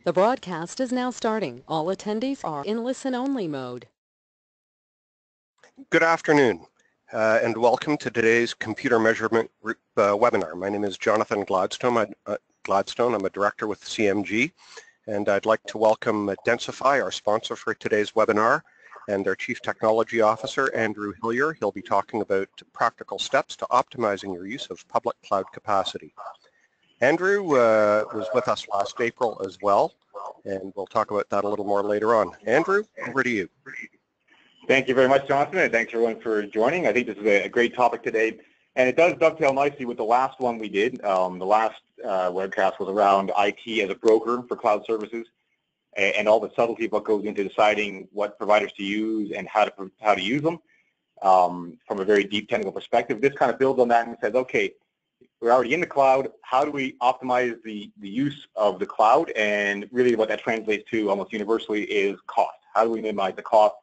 The broadcast is now starting. All attendees are in listen-only mode. Good afternoon, and welcome to today's computer measurement webinar. My name is Jonathan Gladstone. I'm a director with CMG, and I'd like to welcome Densify, our sponsor for today's webinar, and their Chief Technology Officer, Andrew Hillier. He'll be talking about practical steps to optimizing your use of public cloud capacity. Andrew was with us last April as well, and we'll talk about that a little more later on. Andrew, over to you. Thank you very much, Jonathan, and thanks everyone for joining. I think this is a great topic today, and it does dovetail nicely with the last one we did. The last webcast was around IT as a broker for cloud services, and all the subtlety of what goes into deciding what providers to use and how to use them from a very deep technical perspective. This kind of builds on that and says, okay, we're already in the cloud. How do we optimize the use of the cloud? And really what that translates to almost universally is cost. How do we minimize the cost?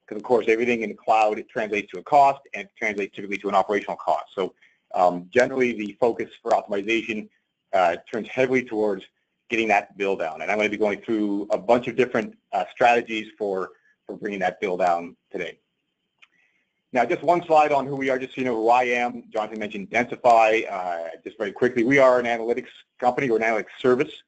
Because, of course, everything in the cloud, it translates to a cost, and it translates typically to an operational cost. So generally, the focus for optimization turns heavily towards getting that bill down. And I'm going to be going through a bunch of different strategies for bringing that bill down today. Now, just one slide on who we are, just so you know who I am. Jonathan mentioned Densify. Just very quickly, we are an analytics company or an analytics service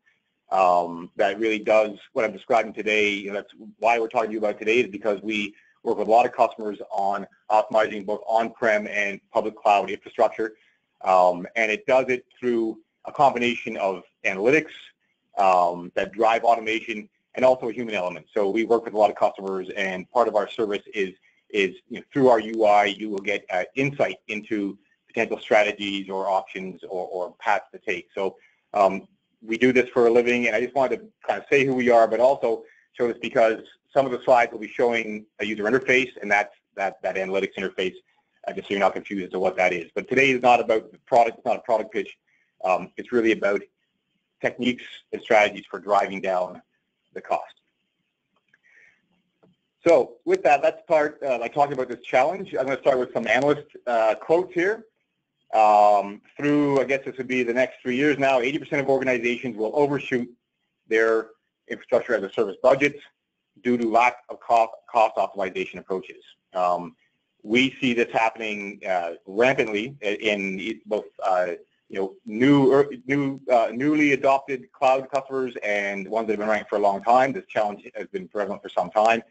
that really does what I'm describing today. You know, that's why we're talking to you about today, is because we work with a lot of customers on optimizing both on-prem and public cloud infrastructure. And it does it through a combination of analytics that drive automation and also a human element. So we work with a lot of customers, and part of our service is through our UI, you will get insight into potential strategies or options or paths to take. So we do this for a living, and I just wanted to kind of say who we are, but also show this because some of the slides will be showing a user interface, and that's that analytics interface, just so you're not confused as to what that is. But today is not about the product, it's not a product pitch. It's really about techniques and strategies for driving down the cost. So with that, let's start by talking about this challenge. I'm going to start with some analyst quotes here. Through, I guess this would be the next 3 years now, 80% of organizations will overshoot their infrastructure as a service budgets due to lack of cost optimization approaches. We see this happening rampantly in both newly adopted cloud customers and ones that have been running for a long time. This challenge has been prevalent for some time.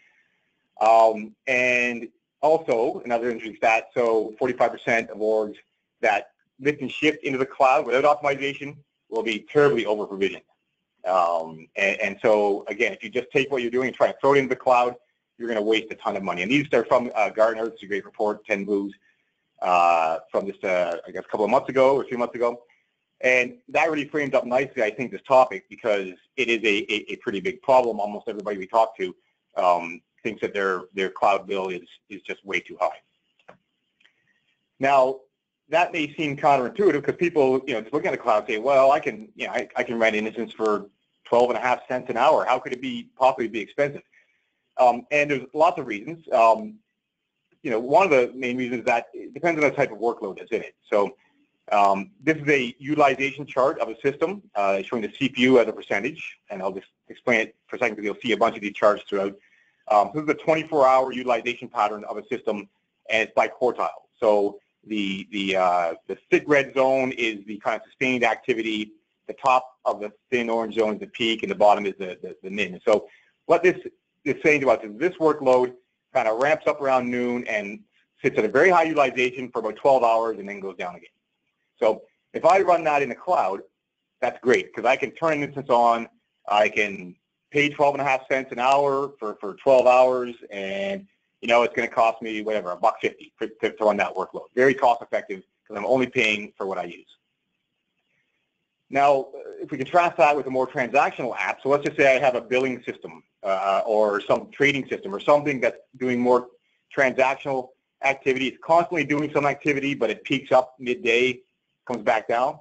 And also, another interesting stat, so 45% of orgs that lift and shift into the cloud without optimization will be terribly over-provisioned. And so, again, if you just take what you're doing and try to throw it into the cloud, you're going to waste a ton of money. And these are from Gartner. It's a great report, 10 Blues, from just, I guess, a couple of months ago or 3 months ago. And that really frames up nicely, I think, this topic, because it is a pretty big problem. Almost everybody we talk to thinks that their cloud bill is just way too high. Now, that may seem counterintuitive because people, just looking at the cloud say, well, I can rent an instance for 12.5 cents an hour. How could it possibly be expensive? And there's lots of reasons. One of the main reasons is that it depends on the type of workload that's in it. So this is a utilization chart of a system showing the CPU as a percentage, and I'll just explain it for a second because you'll see a bunch of these charts throughout. This is a 24-hour utilization pattern of a system, and it's by quartile. So the thick red zone is the kind of sustained activity. The top of the thin orange zone is the peak, and the bottom is the min. So what this is saying to us is this workload kind of ramps up around noon and sits at a very high utilization for about 12 hours and then goes down again. So if I run that in the cloud, that's great because I can turn an instance on, I can pay 12.5 cents an hour for 12 hours, and it's going to cost me whatever, $1.50 to run that workload. Very cost effective because I'm only paying for what I use. Now, if we contrast that with a more transactional app, so let's just say I have a billing system or some trading system or something that's doing more transactional activity. It's constantly doing some activity, but it peaks up midday, comes back down.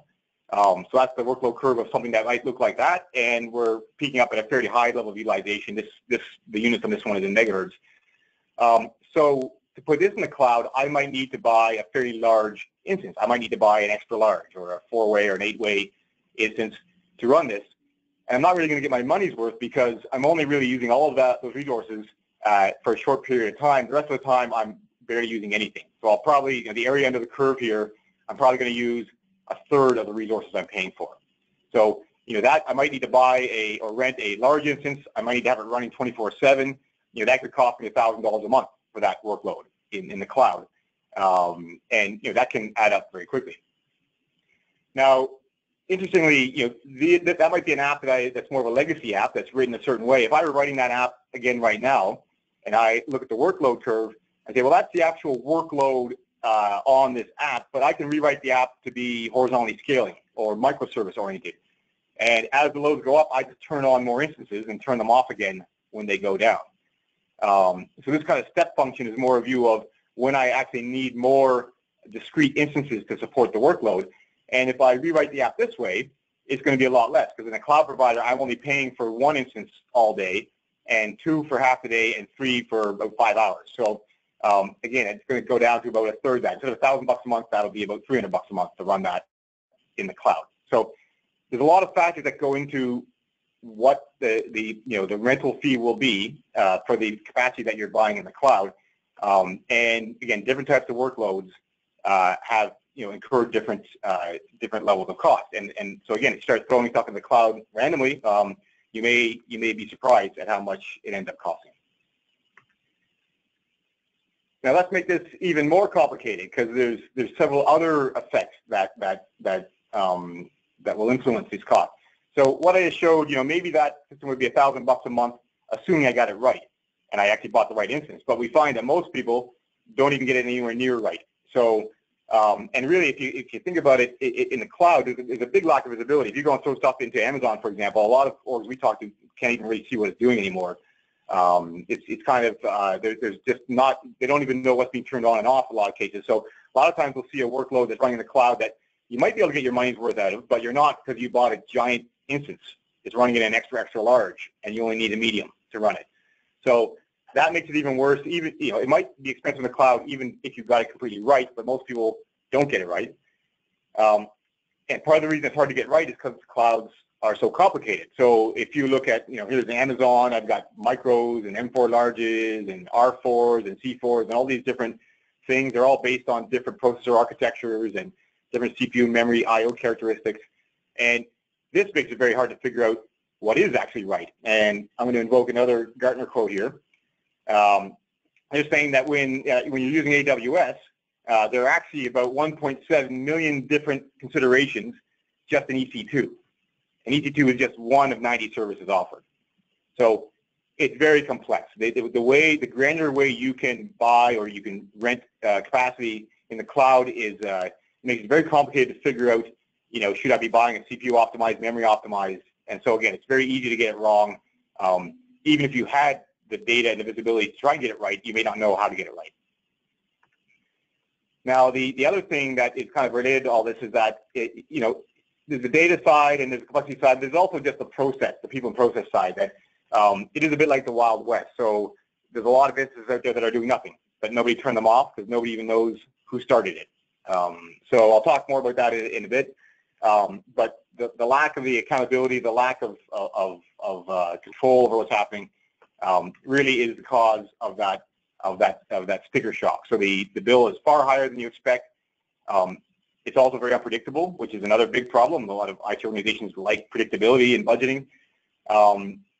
So that's the workload curve of something that might look like that, and we're peaking up at a fairly high level of utilization. The units on this one is in megahertz. So to put this in the cloud, I might need to buy a fairly large instance. I might need to buy an extra large or a 4-way or an 8-way instance to run this. And I'm not really going to get my money's worth because I'm only really using all of those resources for a short period of time. The rest of the time, I'm barely using anything. So I'll probably, the area under the curve here, I'm probably going to use a third of the resources I'm paying for. So, that I might need to buy or rent a large instance. I might need to have it running 24/7. That could cost me $1,000 a month for that workload in the cloud. And that can add up very quickly. Now, interestingly, that might be an app that's more of a legacy app that's written a certain way. If I were writing that app again right now, and I look at the workload curve, I say, well, that's the actual workload on this app, but I can rewrite the app to be horizontally scaling or microservice oriented. And as the loads go up, I just turn on more instances and turn them off again when they go down. So this kind of step function is more a view of when I actually need more discrete instances to support the workload. And if I rewrite the app this way, it's going to be a lot less because in a cloud provider, I'm only paying for one instance all day and 2 for half the day and 3 for about 5 hours. So again, it's going to go down to about a third of that. Instead of $1,000 a month, that'll be about $300 a month to run that in the cloud. So there's a lot of factors that go into what the rental fee will be for the capacity that you're buying in the cloud. And again, different types of workloads have incur different levels of cost. And so again, if you start throwing stuff in the cloud randomly, you may be surprised at how much it ends up costing. Now let's make this even more complicated because there's several other effects that will influence these costs. So what I just showed, maybe that system would be $1,000 a month, assuming I got it right and I actually bought the right instance. But we find that most people don't even get it anywhere near right. So and really, if you think about it, in the cloud, there's a big lack of visibility. If you go and throw stuff into Amazon, for example, a lot of orgs we talk to can't even really see what it's doing anymore. It's kind of there's just not, they don't even know what's being turned on and off in a lot of cases. So a lot of times we'll see a workload that's running in the cloud that you might be able to get your money's worth out of, but you're not because you bought a giant instance. It's running in an extra large, and you only need a medium to run it. So that makes it even worse. Even it might be expensive in the cloud, even if you've got it completely right, but most people don't get it right. And part of the reason it's hard to get right is because the clouds are so complicated. So if you look at, here's Amazon, I've got micros and M4 larges and R4s and C4s and all these different things. They're all based on different processor architectures and different CPU memory I/O characteristics. And this makes it very hard to figure out what is actually right. And I'm going to invoke another Gartner quote here. They're saying that when you're using AWS, there are actually about 1.7 million different considerations just in EC2. And EC2 is just one of 90 services offered. So it's very complex. The granular way you can buy or you can rent capacity in the cloud is makes it very complicated to figure out, should I be buying a CPU optimized, memory optimized? And so again, it's very easy to get it wrong. Even if you had the data and the visibility to try and get it right, you may not know how to get it right. Now, the other thing that is kind of related to all this is that, there's the data side and there's the complexity side. There's also just the process, the people and process side that it is a bit like the Wild West. So there's a lot of instances out there that are doing nothing, but nobody turned them off because nobody even knows who started it. So I'll talk more about that in a bit. But the lack of the accountability, the lack of control over what's happening really is the cause of that sticker shock. So the bill is far higher than you expect. It's also very unpredictable, which is another big problem. A lot of IT organizations like predictability and budgeting.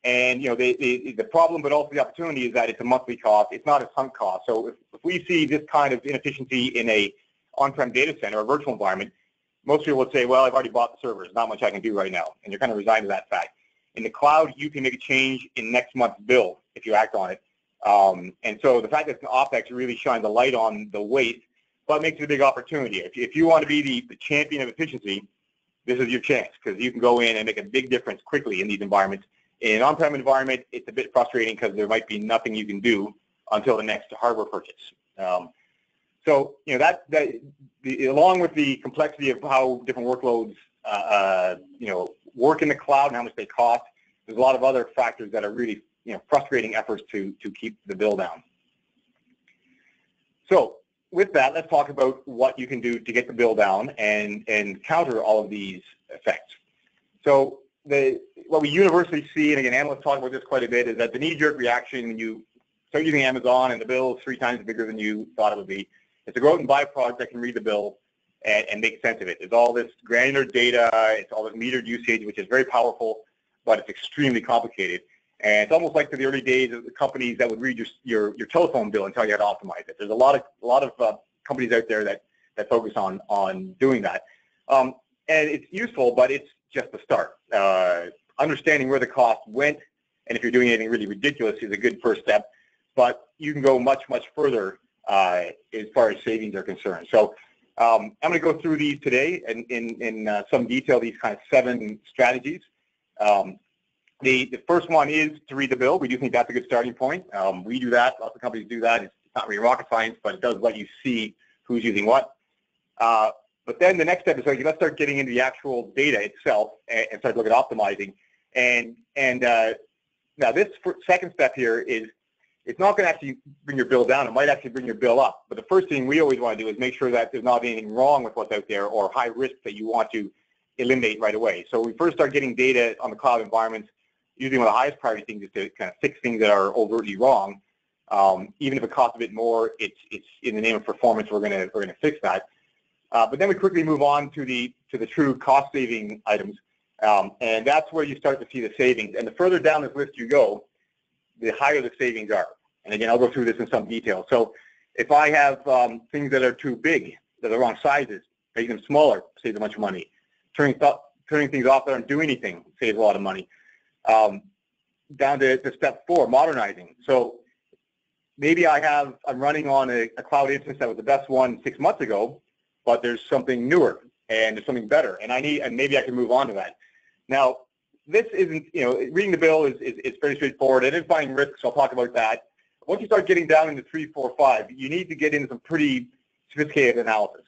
And the problem, but also the opportunity, is that it's a monthly cost. It's not a sunk cost. So if we see this kind of inefficiency in a on-prem data center or virtual environment, most people would say, well, I've already bought the servers. Not much I can do right now. And you're kind of resigned to that fact. In the cloud, you can make a change in next month's bill if you act on it. And so the fact that it's an OpEx really shines a light on the waste, but makes it a big opportunity. If you want to be the champion of efficiency, this is your chance, because you can go in and make a big difference quickly in these environments. In an on-prem environment, it's a bit frustrating because there might be nothing you can do until the next hardware purchase. So along with the complexity of how different workloads work in the cloud and how much they cost, there's a lot of other factors that are really frustrating efforts to keep the bill down. So with that, let's talk about what you can do to get the bill down and counter all of these effects. So what we universally see, and again, analysts talk about this quite a bit, is that the knee-jerk reaction when you start using Amazon and the bill is 3 times bigger than you thought it would be, is to go out and buy a product that can read the bill and make sense of it. There's all this granular data, it's all this metered usage, which is very powerful, but it's extremely complicated. And it's almost like to the early days of the companies that would read your telephone bill and tell you how to optimize it. There's a lot of companies out there that focus on doing that. And it's useful, but it's just the start. Understanding where the cost went, and if you're doing anything really ridiculous, is a good first step. But you can go much, much further as far as savings are concerned. So I'm going to go through these today in some detail, these kind of 7 strategies. The first one is to read the bill. We do think that's a good starting point. We do that. Lots of companies do that. It's not really rocket science, but it does let you see who's using what. But then the next step is, like, let's start getting into the actual data itself and start looking at optimizing. And now this second step here is, it's not going to actually bring your bill down. It might actually bring your bill up. But the first thing we always want to do is make sure that there's not anything wrong with what's out there or high risk that you want to eliminate right away. So we first start getting data on the cloud environments. Usually one of the highest priority things is to kind of fix things that are overtly wrong. Even if it costs a bit more, it's in the name of performance. We're going to fix that. But then we quickly move on to the true cost saving items, and that's where you start to see the savings. And the further down this list you go, the higher the savings are. And again, I'll go through this in some detail. So if I have things that are too big, that are the wrong sizes, making them smaller saves a bunch of money. Turning things off that don't do anything saves a lot of money. Down to step 4, modernizing. So maybe I'm running on a cloud instance that was the best one 6 months ago, but there's something newer and there's something better, and maybe I can move on to that. Now, this isn't, reading the bill is fairly straightforward. Identifying risks, I'll talk about that. Once you start getting down into 3, 4, 5, you need to get into some pretty sophisticated analysis,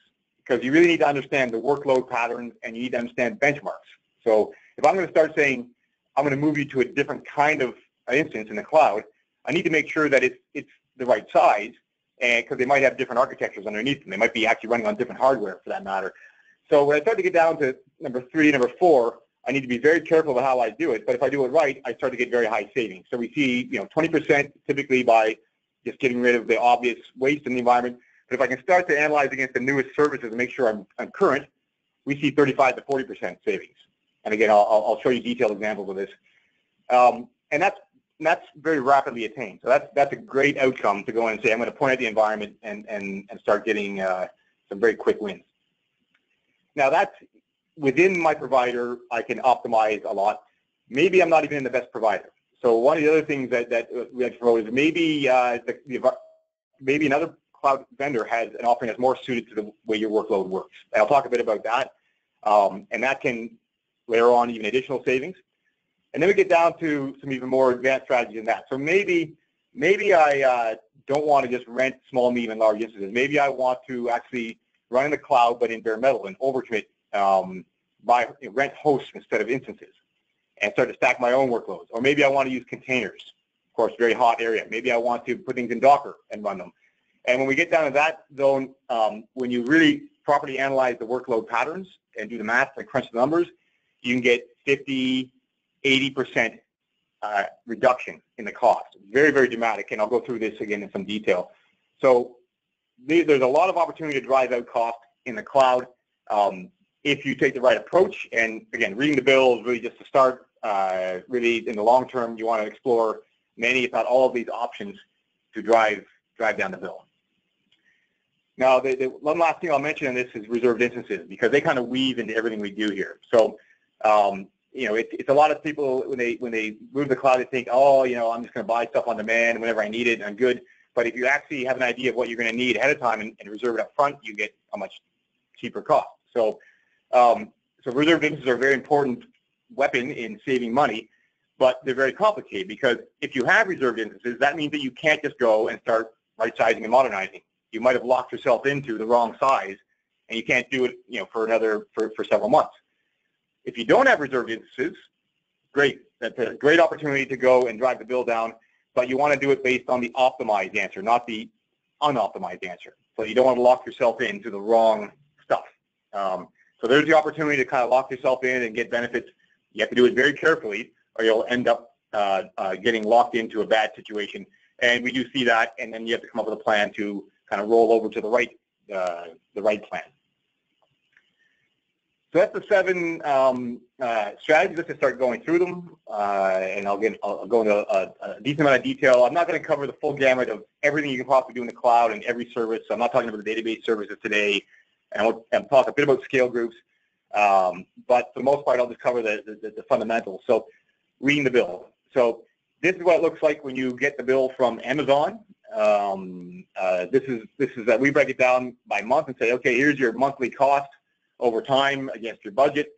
because you really need to understand the workload patterns and you need to understand benchmarks. So if I'm going to start saying, I'm going to move you to a different kind of instance in the cloud, I need to make sure that it's the right size, and because they might have different architectures underneath them. They might be actually running on different hardware for that matter. So when I start to get down to number 3, number 4, I need to be very careful about how I do it. But if I do it right, I start to get very high savings. So we see 20% typically by just getting rid of the obvious waste in the environment. But if I can start to analyze against the newest services and make sure I'm current, we see 35 to 40% savings. And again, I'll show you detailed examples of this. And that's very rapidly attained. So that's a great outcome to go in and say, I'm going to point at the environment and start getting some very quick wins. Now that's within my provider, I can optimize a lot. Maybe I'm not even the best provider. So one of the other things that we have to promote is maybe maybe another cloud vendor has an offering that's more suited to the way your workload works. And I'll talk a bit about that. And that can layer on even additional savings. And then we get down to some even more advanced strategies than that. So maybe I don't want to just rent small, medium, and large instances. Maybe I want to actually run in the cloud, but in bare metal and overcommit, rent hosts instead of instances, and start to stack my own workloads. Or maybe I want to use containers. Of course, very hot area. Maybe I want to put things in Docker and run them. And when we get down to that zone, when you really properly analyze the workload patterns and do the math and crunch the numbers, you can get 50, 80% reduction in the cost. Very, very dramatic, and I'll go through this again in some detail. So there's a lot of opportunity to drive out cost in the cloud if you take the right approach. And again, reading the bill is really just a start. Really, in the long term, you want to explore many, if not all, of these options to drive down the bill. Now, the one last thing I'll mention in this is reserved instances, because they kind of weave into everything we do here. So it's a lot of people when they move to the cloud, they think, oh, I'm just going to buy stuff on demand whenever I need it, and I'm good. But if you actually have an idea of what you're going to need ahead of time and reserve it up front, you get a much cheaper cost. So reserved instances are a very important weapon in saving money, but they're very complicated, because if you have reserved instances, that means that you can't just go and start right-sizing and modernizing. You might have locked yourself into the wrong size, and you can't do it, for several months. If you don't have reserved instances, great. That's a great opportunity to go and drive the bill down, but you want to do it based on the optimized answer, not the unoptimized answer. So you don't want to lock yourself into the wrong stuff. So there's the opportunity to kind of lock yourself in and get benefits. You have to do it very carefully, or you'll end up getting locked into a bad situation. And we do see that, and then you have to come up with a plan to kind of roll over to the right plan. So that's the 7 strategies. Let's just start going through them, and I'll go into a decent amount of detail. I'm not going to cover the full gamut of everything you can possibly do in the cloud and every service. So I'm not talking about the database services today, and I'll talk a bit about scale groups. But for the most part, I'll just cover the fundamentals. So reading the bill. So this is what it looks like when you get the bill from Amazon. This is that we break it down by month and say, okay, here's your monthly cost over time against your budget.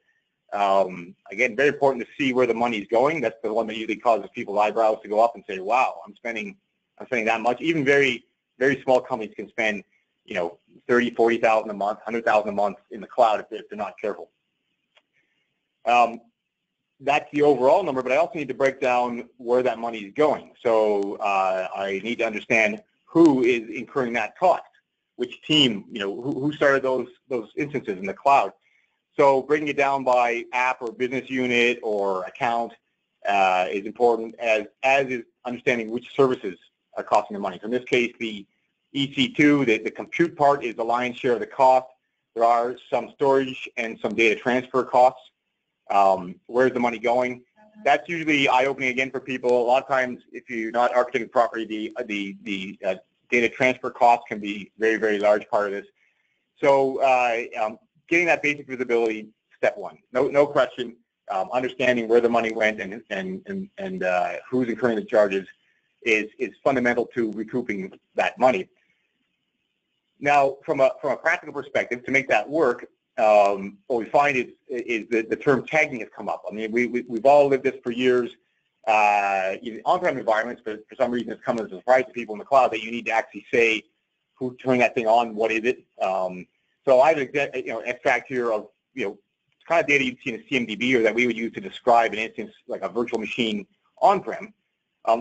Again, very important to see where the money is going. That's the one that usually causes people's eyebrows to go up and say, wow, I'm spending that much. Even very, very small companies can spend, you know, 30, 40,000 a month, 100,000 a month in the cloud if they're not careful. That's the overall number, but I also need to break down where that money is going. So I need to understand who is incurring that cost, which team, you know, who started those instances in the cloud. So breaking it down by app or business unit or account is important, as is understanding which services are costing the money. So in this case, the EC2, the compute part, is the lion's share of the cost. There are some storage and some data transfer costs. Where's the money going? That's usually eye-opening again for people. A lot of times, if you're not architecting properly, the data transfer costs can be very, very large part of this. So getting that basic visibility, step one. No question. Understanding where the money went and who's incurring the charges is fundamental to recouping that money. Now, from a practical perspective, to make that work, what we find is that the term tagging has come up. I mean, we've all lived this for years in on-prem environments, but for some reason it's come as a surprise to people in the cloud that you need to actually say who's turning that thing on, what is it. So I have an extract here of kind of data you'd see in a CMDB or that we would use to describe an instance like a virtual machine on-prem.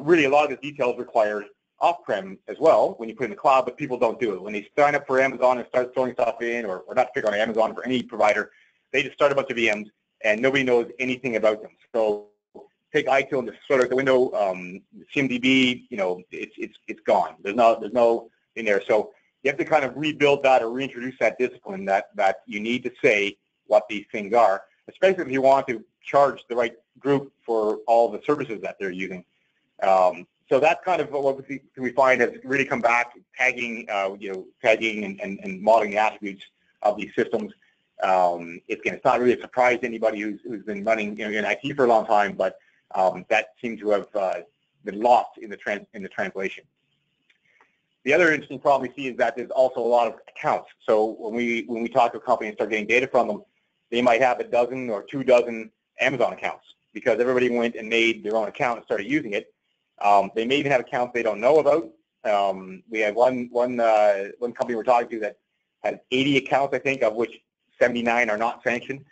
Really, a lot of the details require off-prem as well when you put it in the cloud, but people don't do it. When they sign up for Amazon and start throwing stuff in, or not pick on Amazon for any provider, they just start a bunch of VMs and nobody knows anything about them. So take ITIL and just throw it out the window. CMDB, it's gone. There's no in there. So you have to kind of rebuild that or reintroduce that discipline that you need to say what these things are, especially if you want to charge the right group for all the services that they're using. So that's kind of what we find has really come back, tagging, tagging and modeling the attributes of these systems. It's not really a surprise to anybody who's been running in IT for a long time, but that seems to have been lost in the translation. The other interesting problem we see is that there's also a lot of accounts. So when we talk to a company and start getting data from them, they might have a dozen or 2 dozen Amazon accounts because everybody went and made their own account and started using it. They may even have accounts they don't know about. We have one company we're talking to that has 80 accounts, I think, of which 79 are not sanctioned.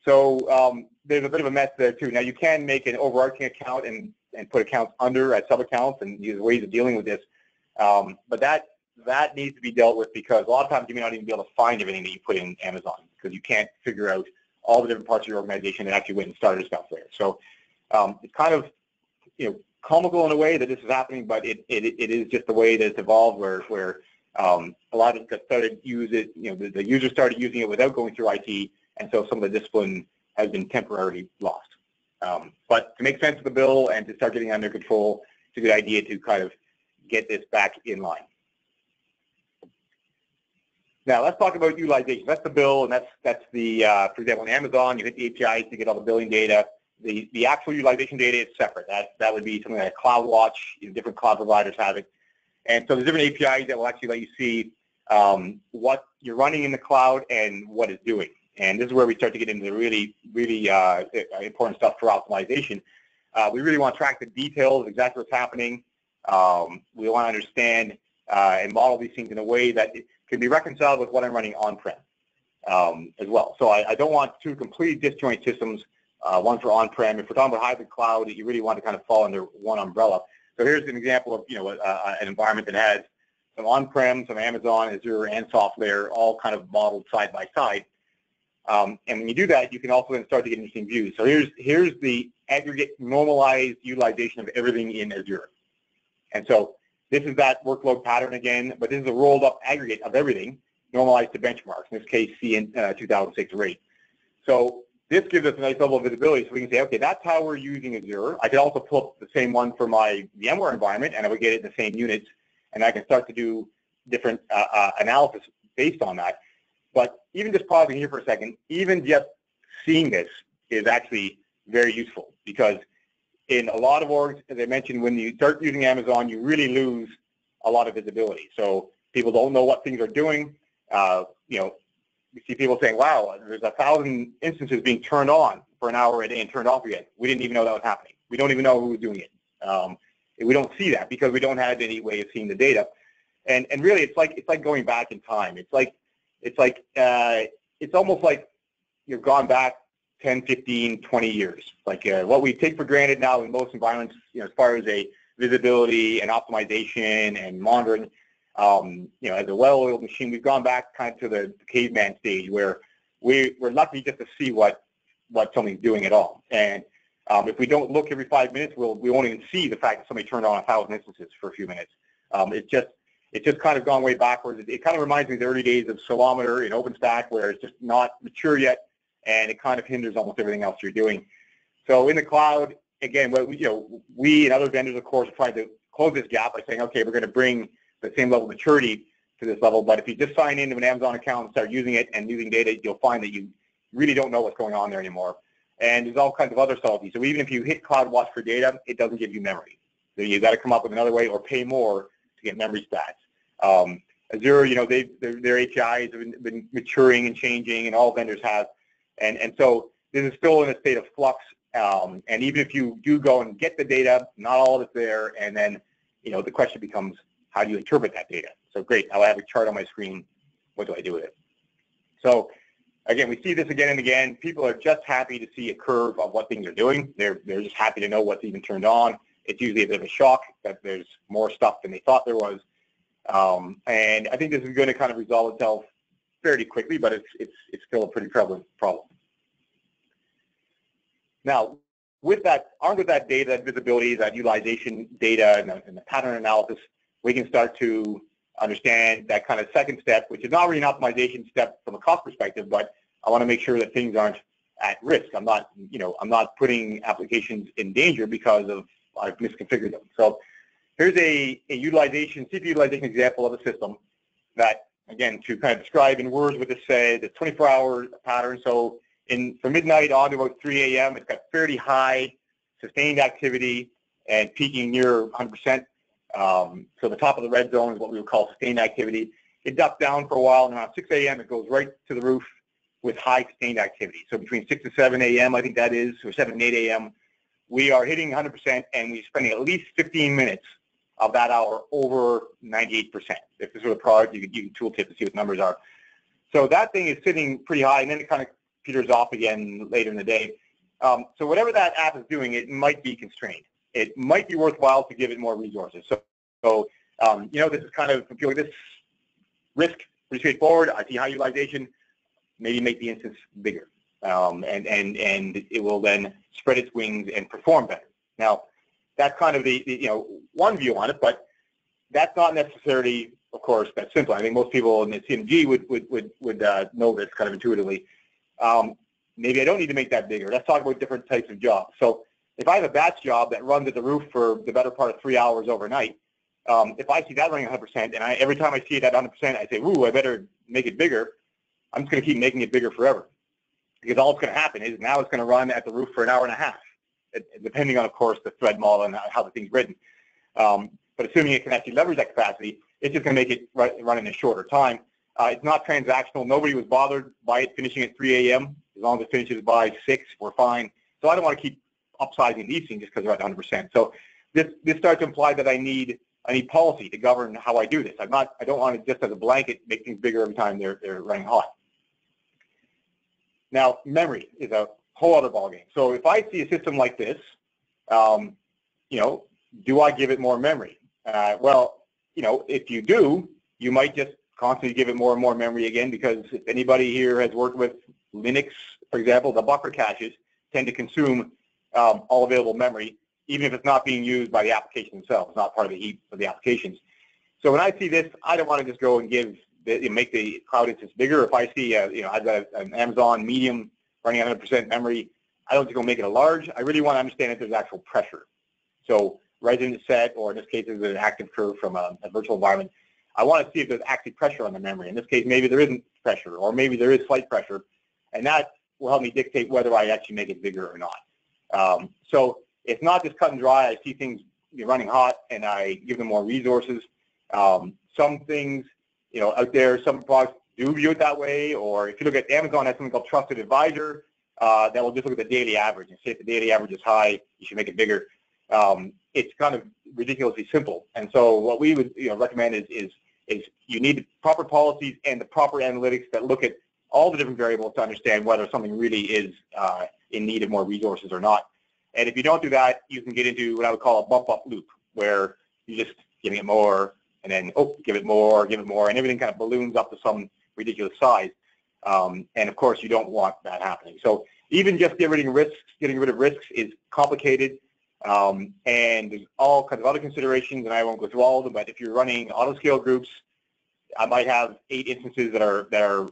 So there's a bit of a mess there too. Now you can make an overarching account and put accounts under as sub-accounts and use ways of dealing with this. But that needs to be dealt with because a lot of times you may not even be able to find everything that you put in Amazon because you can't figure out all the different parts of your organization that actually went and started stuff there. So it's kind of comical in a way that this is happening, but it is just the way that it's evolved where a lot of it started the users started using it without going through IT, and so some of the discipline has been temporarily lost. But to make sense of the bill and to start getting under control, it's a good idea to kind of get this back in line. Now let's talk about utilization. That's the bill, and that's the for example, in Amazon, you hit the APIs to get all the billing data. The actual utilization data is separate. That would be something like CloudWatch. Different cloud providers have it, and so there's different APIs that will actually let you see what you're running in the cloud and what it's doing. And this is where we start to get into the really, really important stuff for optimization. We really want to track the details, exactly what's happening. We want to understand and model these things in a way that it can be reconciled with what I'm running on-prem as well. So I don't want 2 completely disjoint systems, one for on-prem. If we're talking about hybrid cloud, you really want to kind of fall under one umbrella. So here's an example of an environment that has some on-prem, some Amazon, Azure, and SoftLayer all kind of modeled side by side. And when you do that, you can also then start to get interesting views. So here's the aggregate normalized utilization of everything in Azure. And so this is that workload pattern again, but this is a rolled up aggregate of everything normalized to benchmarks, in this case, CN 2006 rate. So this gives us a nice level of visibility, so we can say, okay, that's how we're using Azure. I could also pull up the same one for my VMware environment, and I would get it in the same units, and I can start to do different analysis based on that. But even just pausing here for a second, even just seeing this is actually very useful, because in a lot of orgs, as I mentioned, when you start using Amazon, you really lose a lot of visibility. So people don't know what things are doing. You know, we see people saying, wow, there's 1,000 instances being turned on for an hour a day and turned off again. We didn't even know that was happening. We don't even know who was doing it. We don't see that because we don't have any way of seeing the data. And really, it's like going back in time. It's almost like you've gone back 10, 15, 20 years. Like what we take for granted now in most environments, you know, as far as a visibility and optimization and monitoring, you know, as a well-oiled machine, we've gone back kind of to the caveman stage where we're lucky just to see what something's doing at all. And if we don't look every 5 minutes, we won't even see the fact that somebody turned on 1,000 instances for a few minutes. It's just kind of gone way backwards. It kind of reminds me of the early days of Ceilometer in OpenStack, where it's just not mature yet, and it kind of hinders almost everything else you're doing. So in the cloud, again, we and other vendors, of course, are trying to close this gap by saying, okay, we're going to bring the same level of maturity to this level. But if you just sign into an Amazon account and start using it and using data, you'll find that you really don't know what's going on there anymore. And there's all kinds of other subtleties. So even if you hit CloudWatch for data, it doesn't give you memory. So you've got to come up with another way or pay more to get memory stats. Azure, you know, their APIs have been maturing and changing, and all vendors have. And so this is still in a state of flux. And even if you do go and get the data, not all of it's there. And then, you know, the question becomes, how do you interpret that data? So great, I have a chart on my screen. What do I do with it? So again, we see this again and again. People are just happy to see a curve of what things are doing. They're just happy to know what's even turned on. It's usually a bit of a shock that there's more stuff than they thought there was. And I think this is going to kind of resolve itself fairly quickly, but it's still a pretty prevalent problem. Now, with that, armed with that data, that visibility, that utilization data, and the pattern analysis, we can start to understand that kind of second step, which is not really an optimization step from a cost perspective, but I want to make sure that things aren't at risk. I'm not putting applications in danger because I've misconfigured them. So here's a utilization, CPU utilization example of a system that, again, to kind of describe in words what this says, it's 24-hour pattern. So from midnight on to about 3 a.m., it's got fairly high sustained activity and peaking near 100%. So the top of the red zone is what we would call sustained activity. It ducked down for a while, and around 6 a.m. it goes right to the roof with high sustained activity. So between 6 and 7 a.m., I think that is, or 7 and 8 a.m., we are hitting 100%, and we're spending at least 15 minutes of that hour over 98%. If this was a product, you can tooltip to see what the numbers are. So that thing is sitting pretty high, and then it kind of peters off again later in the day. So whatever that app is doing, it might be constrained. It might be worthwhile to give it more resources. So you know, this is kind of, this risk, pretty straightforward. I see high utilization, maybe make the instance bigger. And it will then spread its wings and perform better. Now, that's kind of the you know, one view on it, but that's not necessarily, of course, that simple. I think most people in the CMG would know this kind of intuitively. Maybe I don't need to make that bigger. Let's talk about different types of jobs. So if I have a batch job that runs at the roof for the better part of 3 hours overnight, if I see that running 100%, and every time I see it at 100%, I say, ooh, I better make it bigger, I'm just going to keep making it bigger forever. Because all that's going to happen is now it's going to run at the roof for an hour and a half, depending on, of course, the thread model and how the thing's written. But assuming it can actually leverage that capacity, it's just going to make it run in a shorter time. It's not transactional. Nobody was bothered by it finishing at 3 a.m. As long as it finishes by 6, we're fine. So I don't want to keep upsizing these things just because they're at 100%. So this starts to imply that I need policy to govern how I do this. I don't want to just as a blanket make things bigger every time they're running hot. Now, memory is a whole other ballgame. So if I see a system like this, you know, do I give it more memory? Well, you know, if you do, you might just constantly give it more and more memory again, because if anybody here has worked with Linux, for example, the buffer caches tend to consume all available memory, even if it's not being used by the application themselves, it's not part of the heap of the applications. So when I see this, I don't want to just go and make the cloud instance bigger. If I see, I've got an Amazon Medium running 100% memory, I don't just go make it a large. I really want to understand if there's actual pressure. So resident set, or in this case, there's an active curve from a virtual environment. I want to see if there's actually pressure on the memory. In this case, maybe there isn't pressure, or maybe there is slight pressure, and that will help me dictate whether I actually make it bigger or not. So it's not just cut and dry. I see things running hot, and I give them more resources. Some things, out there, some products do view it that way, or if you look at Amazon, has something called Trusted Advisor that will just look at the daily average and say if the daily average is high, you should make it bigger. It's kind of ridiculously simple, and so what we would recommend is you need proper policies and the proper analytics that look at all the different variables to understand whether something really is in need of more resources or not. And if you don't do that, you can get into what I would call a bump-up loop, where you're just giving it more, and then, give it more, and everything kind of balloons up to some ridiculous size. And of course, you don't want that happening. So even just getting rid of risks is complicated. And there's all kinds of other considerations, and I won't go through all of them, but if you're running auto-scale groups, I might have 8 instances that are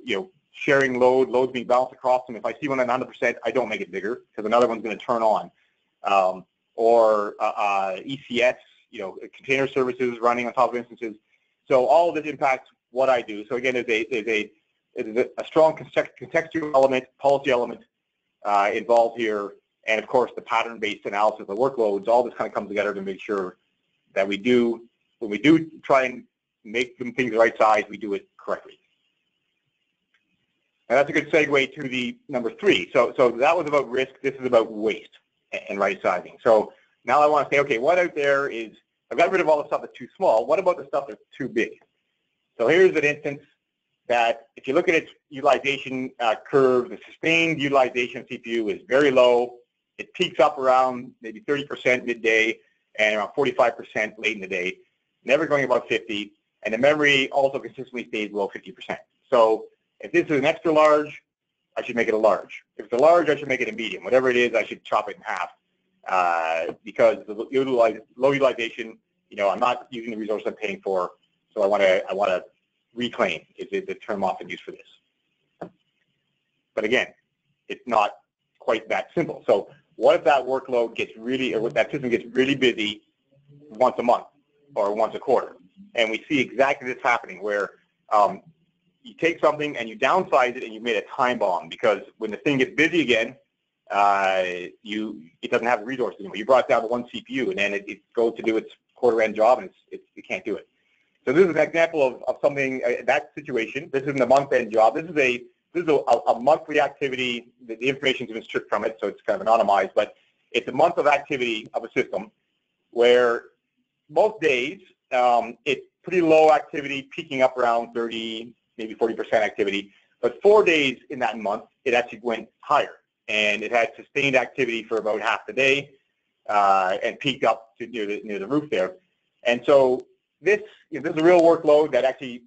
sharing loads being balanced across them. If I see one at 100%, I don't make it bigger, because another one's going to turn on. Or ECS, container services running on top of instances. So all of this impacts what I do. So again, there's a strong contextual element, policy element involved here, and of course the pattern-based analysis of workloads. All this kind of comes together to make sure that when we do try and make them things the right size, we do it correctly. And that's a good segue to the number 3. So that was about risk. This is about waste and right sizing. So now I want to say, okay, what out there is, I've got rid of all the stuff that's too small. What about the stuff that's too big? So here's an instance that if you look at its utilization curve, the sustained utilization of CPU is very low. It peaks up around maybe 30% midday and around 45% late in the day, never going above 50. And the memory also consistently stays below 50%. So if this is an extra large, I should make it a large. If it's a large, I should make it a medium. Whatever it is, I should chop it in half because the low utilization, I'm not using the resource I'm paying for, so I want to reclaim is the term often used for this. But again, it's not quite that simple. So what if that workload gets really, or that system gets really busy once a month or once a quarter? And we see exactly this happening where you take something and you downsize it and you made a time bomb, because when the thing gets busy again, it doesn't have the resources anymore. You brought it down to one CPU, and then it goes to do its quarter-end job, and it can't do it. So this is an example of something, that situation. This isn't a month-end job. This is a monthly activity. The information's been stripped from it, so it's kind of anonymized, but it's a month of activity of a system where most days it's pretty low activity, peaking up around 30, maybe 40% activity. But 4 days in that month, it actually went higher, and it had sustained activity for about half the day and peaked up to near the roof there. And so this is a real workload that actually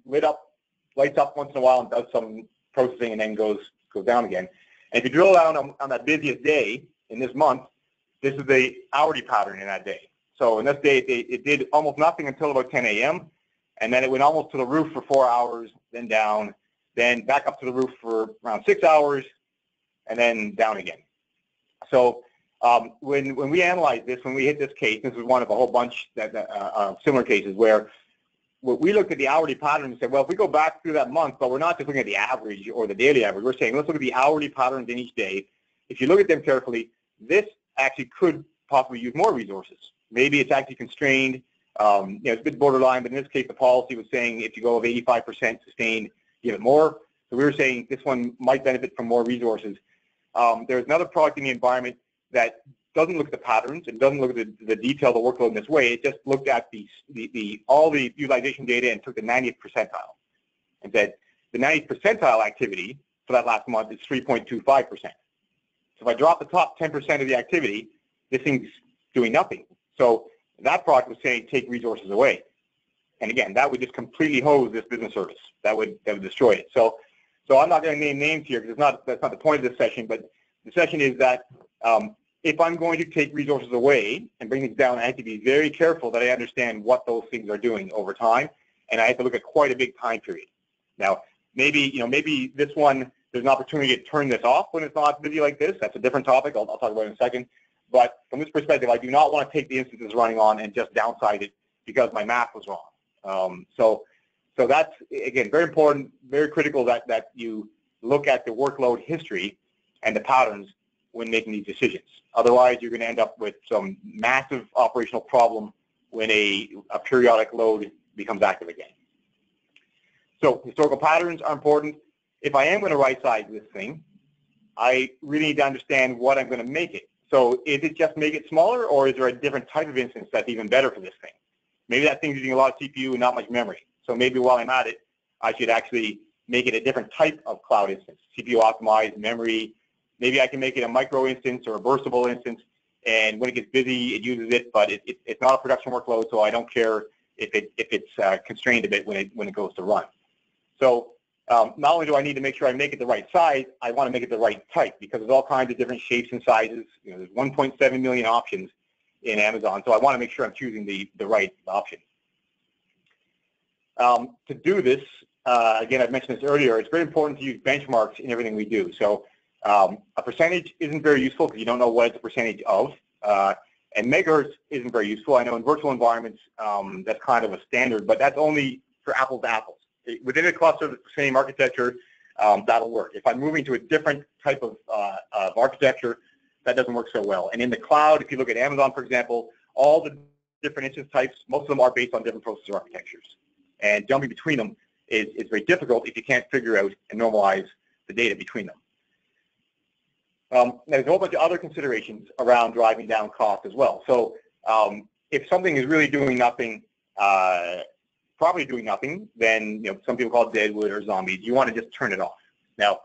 lights up once in a while and does some processing and then goes down again. And if you drill down on that busiest day in this month, this is the hourly pattern in that day. So in this day, it did almost nothing until about 10 a.m., and then it went almost to the roof for 4 hours, then down, then back up to the roof for around 6 hours, and then down again. So when we analyze this, when we hit this case, this is one of a whole bunch of similar cases where we looked at the hourly pattern and said, well, if we go back through that month, but we're not just looking at the average or the daily average, we're saying let's look at the hourly patterns in each day. If you look at them carefully, this actually could possibly use more resources. Maybe it's actually constrained. It's a bit borderline, but in this case, the policy was saying if you go of 85% sustained, give it more. So we were saying this one might benefit from more resources. There's another product in the environment that doesn't look at the patterns. It doesn't look at the detail of the workload in this way. It just looked at all the utilization data and took the 90th percentile and said the 90th percentile activity for that last month is 3.25%. So if I drop the top 10% of the activity, this thing's doing nothing. So that product was saying take resources away. And again, that would just completely hose this business service. That would destroy it. So So I'm not going to name names here because that's not the point of this session, but the session is that if I'm going to take resources away and bring things down, I have to be very careful that I understand what those things are doing over time, and I have to look at quite a big time period. Now, maybe this one, there's an opportunity to turn this off when it's not busy like this. That's a different topic. I'll talk about it in a second. But from this perspective, I do not want to take the instances running on and just downsize it because my math was wrong. So that's, again, very important, very critical that you look at the workload history and the patterns when making these decisions. Otherwise, you're going to end up with some massive operational problem when a periodic load becomes active again. So historical patterns are important. If I am going to right-size this thing, I really need to understand what I'm going to make it. So is it just make it smaller, or is there a different type of instance that's even better for this thing? Maybe that thing's using a lot of CPU and not much memory. So maybe while I'm at it, I should actually make it a different type of cloud instance, CPU optimized, memory. Maybe I can make it a micro instance or a burstable instance, and when it gets busy, it uses it, but it's not a production workload, so I don't care if it's constrained a bit when it goes to run. So not only do I need to make sure I make it the right size, I want to make it the right type, because there's all kinds of different shapes and sizes. There's 1.7 million options in Amazon, so I want to make sure I'm choosing the right option. To do this, again, I've mentioned this earlier, it's very important to use benchmarks in everything we do. So a percentage isn't very useful because you don't know what it's a percentage of, and megahertz isn't very useful. I know in virtual environments, that's kind of a standard, but that's only for apples to apples. Within a cluster of the same architecture, that'll work. If I'm moving to a different type of architecture, that doesn't work so well. And in the cloud, if you look at Amazon, for example, all the different instance types, most of them are based on different processor architectures. And jumping between them is very difficult if you can't figure out and normalize the data between them. There's a whole bunch of other considerations around driving down cost as well. So if something is really doing nothing, probably doing nothing, then some people call it deadwood or zombies. You want to just turn it off. Now,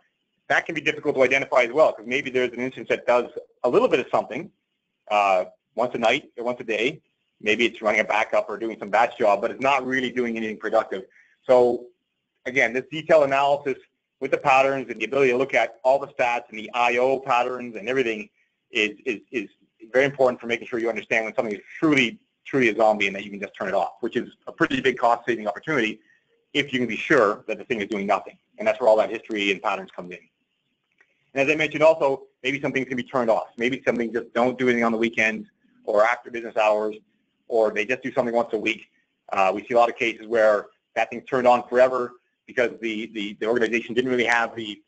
that can be difficult to identify as well, because maybe there's an instance that does a little bit of something once a night or once a day. Maybe it's running a backup or doing some batch job, but it's not really doing anything productive. So again, this detailed analysis with the patterns and the ability to look at all the stats and the I/O patterns and everything is very important for making sure you understand when something is truly a zombie and that you can just turn it off, which is a pretty big cost-saving opportunity if you can be sure that the thing is doing nothing. And that's where all that history and patterns comes in. And as I mentioned also, maybe some things can be turned off. Maybe some things just don't do anything on the weekends or after business hours, or they just do something once a week. We see a lot of cases where that thing's turned on forever because the organization didn't really have the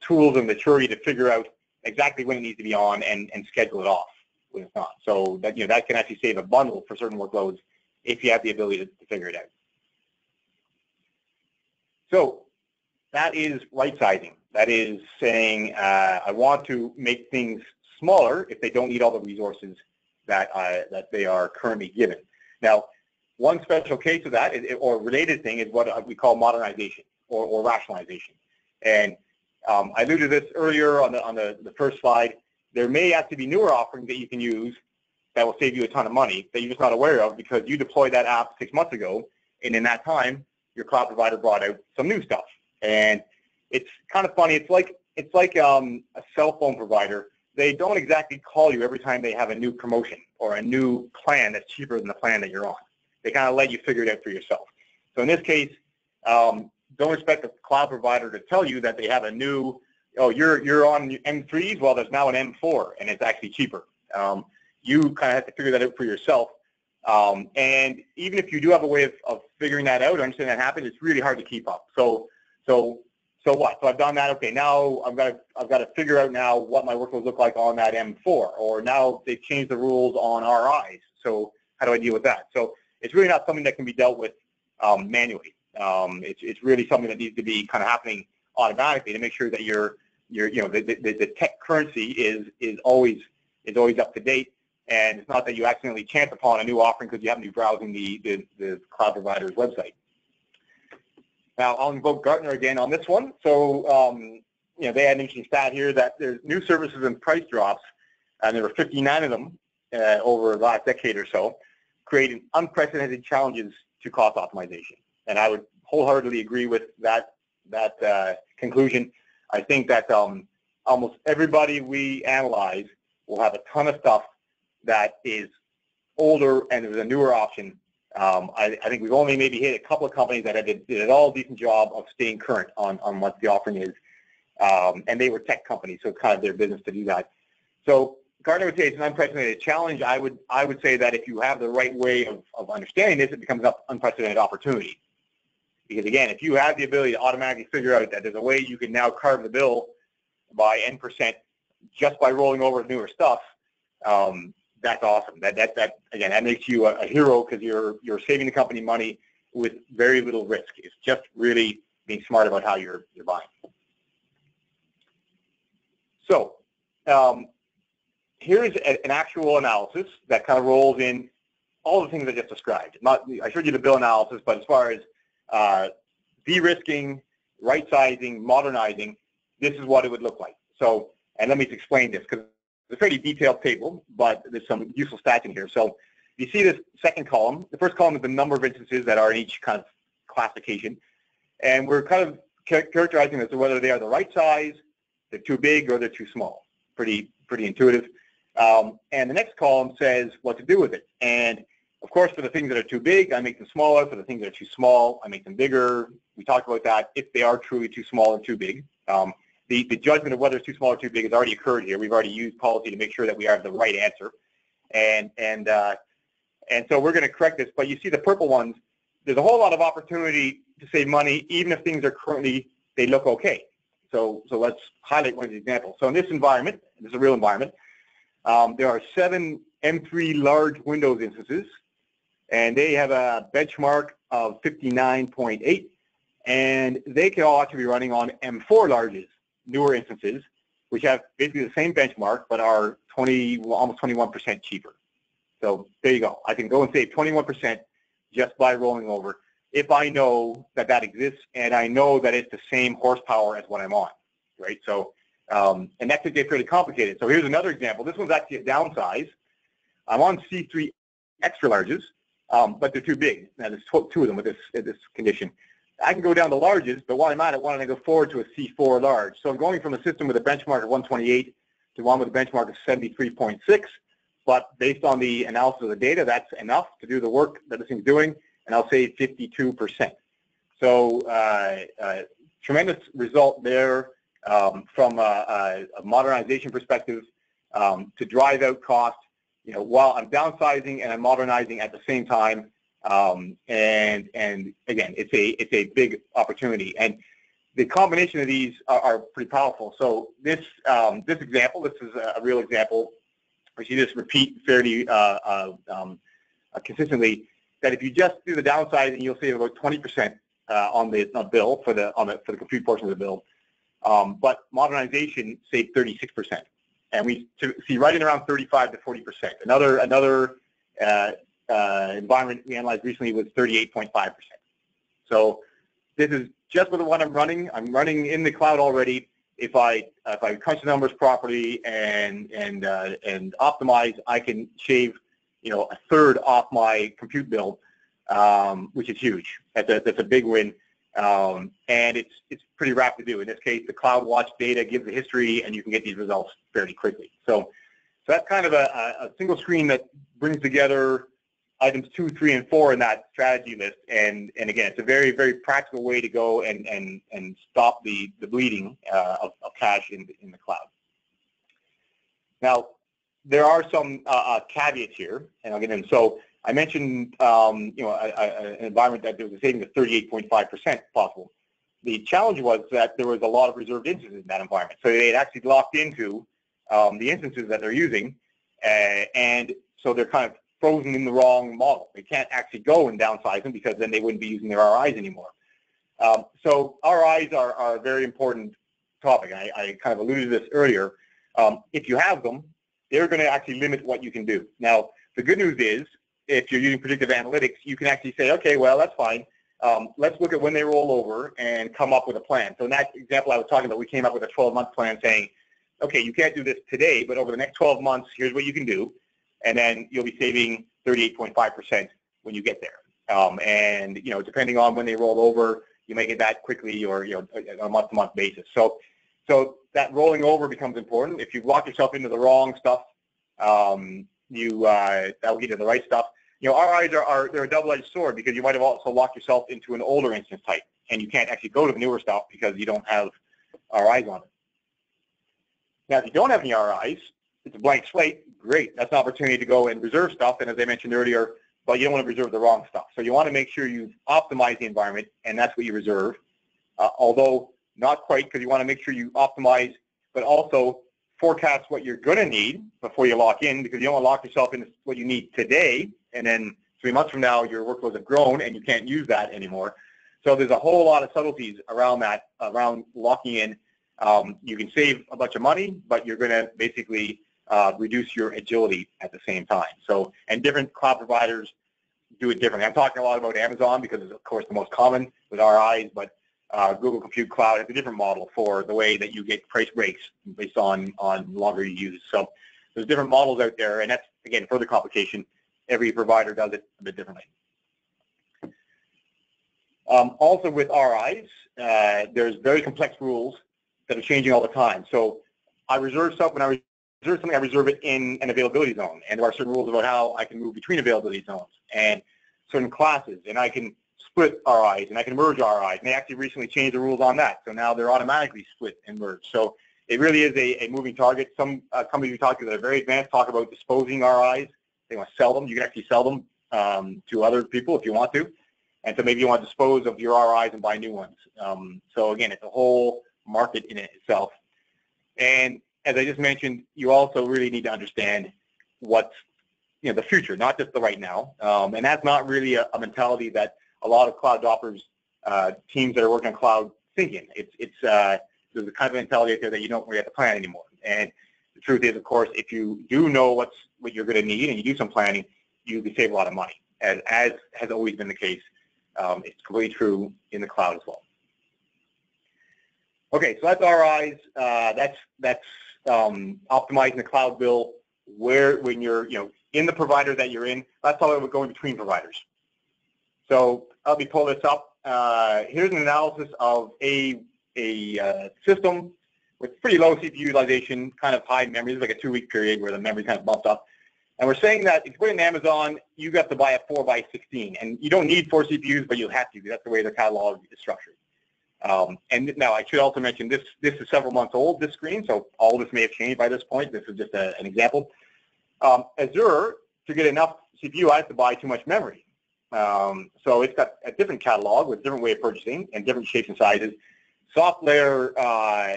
tools and maturity to figure out exactly when it needs to be on and schedule it off when it's not. So that that can actually save a bundle for certain workloads if you have the ability to figure it out. So that is right sizing. That is saying I want to make things smaller if they don't need all the resources that they are currently given. Now, one special case of that or related thing is what we call modernization or rationalization. And I alluded to this earlier on the first slide. There may actually be newer offerings that you can use that will save you a ton of money that you're just not aware of because you deployed that app 6 months ago, and in that time, your cloud provider brought out some new stuff. And it's kind of funny. It's like a cell phone provider. They don't exactly call you every time they have a new promotion or a new plan that's cheaper than the plan that you're on. They kind of let you figure it out for yourself. So in this case, don't expect the cloud provider to tell you that they have a new, oh, you're on M3s, well, there's now an M4, and it's actually cheaper. You kind of have to figure that out for yourself. And even if you do have a way of figuring that out, understanding that happens, it's really hard to keep up. So what? So I've done that. Okay, now I've got to figure out now what my workloads look like on that M4, or now they've changed the rules on RIs. So how do I deal with that? So it's really not something that can be dealt with manually. It's really something that needs to be kind of happening automatically to make sure that the tech currency is always up to date, and it's not that you accidentally chance upon a new offering because you happen to be browsing the cloud provider's website. Now, I'll invoke Gartner again on this one. So, they had an interesting stat here that there's new services and price drops, and there were 59 of them over the last decade or so, creating unprecedented challenges to cost optimization. And I would wholeheartedly agree with that conclusion. I think that almost everybody we analyze will have a ton of stuff that is older and there's a newer option. I think we've only maybe hit a couple of companies that did an all decent job of staying current on what the offering is, and they were tech companies, so it's kind of their business to do that. So Gartner would say it's an unprecedented challenge. I would say that if you have the right way of understanding this, it becomes an unprecedented opportunity. Because again, if you have the ability to automatically figure out that there's a way you can now carve the bill by N% just by rolling over newer stuff, that's awesome. That again, that makes you a hero because you're saving the company money with very little risk. It's just really being smart about how you're buying. So here's an actual analysis that kind of rolls in all the things I just described. I showed you the bill analysis, but as far as de-risking, right-sizing, modernizing, this is what it would look like. So, and let me explain this because it's a pretty detailed table, but there's some useful stats in here. So you see this second column. The first column is the number of instances that are in each kind of classification. And we're kind of characterizing as to whether they are the right size, they're too big, or they're too small. Pretty intuitive. And the next column says what to do with it. And of course, for the things that are too big, I make them smaller. For the things that are too small, I make them bigger. We talked about that if they are truly too small or too big. The judgment of whether it's too small or too big has already occurred here. We've already used policy to make sure that we have the right answer. And so we're going to correct this. But you see the purple ones, there's a whole lot of opportunity to save money, even if things are currently, they look okay. So let's highlight one of the examples. So in this environment, this is a real environment, there are 7 M3 large Windows instances, and they have a benchmark of 59.8, and they can all actually be running on M4 larges, newer instances, which have basically the same benchmark, but are almost 21% cheaper. So there you go. I can go and save 21% just by rolling over if I know that that exists and I know that it's the same horsepower as what I'm on, right? So, and that could get pretty complicated. So here's another example. This one's actually a downsize. I'm on C3 extra larges, but they're too big. Now there's 2 of them with this condition. I can go down to larges, but while I'm at it, why don't I go forward to a C4 large? So I'm going from a system with a benchmark of 128 to one with a benchmark of 73.6, but based on the analysis of the data, that's enough to do the work that this thing's doing, and I'll save 52%. So tremendous result there from a modernization perspective to drive out cost, while I'm downsizing and I'm modernizing at the same time. And again, it's a big opportunity, and the combination of these are pretty powerful. So this example, this is a real example. We see this repeat fairly consistently. That if you just do the downsizing, you'll save about 20% on the bill for the compute portion of the bill. But modernization saved 36%, and we see right in around 35 to 40%. Another environment we analyzed recently was 38.5%. So this is just with the one I'm running. I'm running in the cloud already. If I crunch the numbers properly and optimize, I can shave a third off my compute bill, which is huge. That's a big win, and it's pretty rapid to do. In this case, the CloudWatch data gives the history, and you can get these results fairly quickly. So that's kind of a single screen that brings together items 2, 3, and 4 in that strategy list. And again, it's a very, very practical way to go and stop the bleeding of cache in the cloud. Now, there are some caveats here, and I'll get in. So I mentioned, an environment that there was a saving of 38.5% possible. The challenge was that there was a lot of reserved instances in that environment. So they had actually locked into the instances that they're using, and so they're kind of frozen in the wrong model. They can't actually go and downsize them because then they wouldn't be using their RIs anymore. So RIs are a very important topic. I kind of alluded to this earlier. If you have them, they're going to actually limit what you can do. Now, the good news is, if you're using predictive analytics, you can actually say, okay, well, that's fine. Let's look at when they roll over and come up with a plan. So in that example I was talking about, we came up with a 12-month plan saying, okay, you can't do this today, but over the next 12 months, here's what you can do. And then you'll be saving 38.5% when you get there. And, depending on when they roll over, you make it that quickly or on a month-to-month basis. So that rolling over becomes important. If you lock yourself into the wrong stuff, that'll get you the right stuff. RIs they're a double-edged sword because you might have also locked yourself into an older instance type, and you can't actually go to the newer stuff because you don't have RIs on it. Now, if you don't have any RIs, it's a blank slate. Great, that's an opportunity to go and reserve stuff. And as I mentioned earlier, but you don't want to reserve the wrong stuff. So you want to make sure you've optimized the environment, and that's what you reserve. Although not quite, because you want to make sure you optimize, but also forecast what you're going to need before you lock in, because you don't want to lock yourself into what you need today, and then 3 months from now your workloads have grown and you can't use that anymore. So there's a whole lot of subtleties around that, around locking in. You can save a bunch of money, but you're going to basically reduce your agility at the same time. So, and different cloud providers do it differently. I'm talking a lot about Amazon because it's, of course, the most common with RIs, but Google Compute Cloud has a different model for the way that you get price breaks based on longer you use. So there's different models out there, and that's, again, further complication. Every provider does it a bit differently. Also with RIs, there's very complex rules that are changing all the time. So I reserve stuff. When I reserve something, I reserve it in an availability zone, and there are certain rules about how I can move between availability zones and certain classes, and I can split RIs, and I can merge RIs, and they actually recently changed the rules on that, so now they're automatically split and merged. So it really is a moving target. Some companies we talk to that are very advanced talk about disposing RIs. They want to sell them. You can actually sell them to other people if you want to, and so maybe you want to dispose of your RIs and buy new ones. So again, it's a whole market in itself. And as I just mentioned, you also really need to understand what's the future, not just the right now. And that's not really a mentality that a lot of cloud adopters, teams that are working on cloud think in. There's a kind of mentality out there that you don't really have to plan anymore. And the truth is, of course, if you do know what you're going to need and you do some planning, you can save a lot of money, as has always been the case. It's completely true in the cloud as well. Okay, so that's RIs. That's optimizing the cloud bill. When you're in the provider that you're in, that's how it would go in between providers. So let me pull this up. Here's an analysis of a system with pretty low CPU utilization, kind of high memory. This is like a 2-week period where the memory kind of bumped up. And we're saying that if you put it in Amazon, you got to buy a 4x16. And you don't need 4 CPUs, but you have to. That's the way the catalog is structured. And now I should also mention this is several months old, this screen, so all this may have changed by this point. This is just an example. Azure, to get enough CPU, I have to buy too much memory. So it's got a different catalog with a different way of purchasing and different shapes and sizes. SoftLayer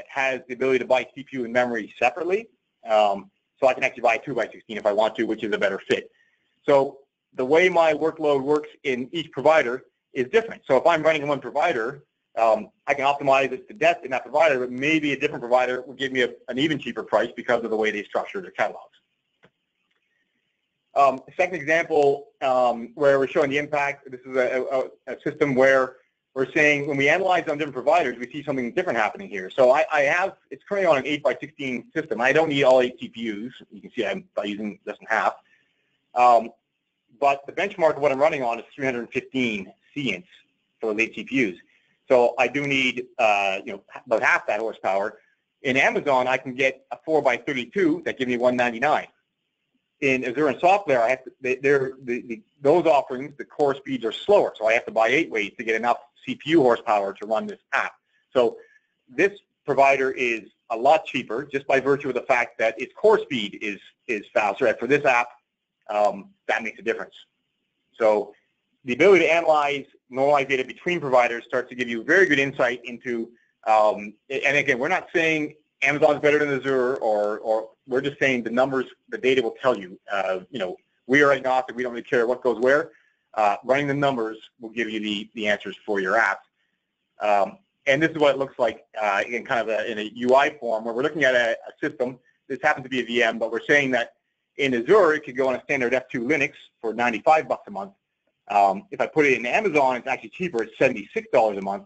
has the ability to buy CPU and memory separately. So I can actually buy 2x16 if I want to, which is a better fit. So the way my workload works in each provider is different. So if I'm running in one provider, I can optimize it to death in that provider, but maybe a different provider will give me an even cheaper price because of the way they structure their catalogs. Second example where we're showing the impact, this is a system where we're saying when we analyze on different providers, we see something different happening here. So it's currently on an 8x16 system. I don't need all 8 CPUs. You can see I'm using less than half. But the benchmark of what I'm running on is 315 CINTs for those 8 CPUs. So I do need about half that horsepower. In Amazon, I can get a 4x32 that gives me 199. In Azure and SoftLayer, I have to, those offerings, the core speeds are slower, so I have to buy 8 ways to get enough CPU horsepower to run this app. So this provider is a lot cheaper just by virtue of the fact that its core speed is faster. And for this app, that makes a difference. So the ability to analyze normalized data between providers starts to give you very good insight into, and again, we're not saying Amazon's better than Azure, or we're just saying the numbers, the data will tell you. We are agnostic. We don't really care what goes where. Running the numbers will give you the answers for your apps. And this is what it looks like in kind of in a UI form where we're looking at a system. This happens to be a VM, but we're saying that in Azure, it could go on a standard F2 Linux for $95 a month. If I put it in Amazon, it's actually cheaper. It's $76 a month.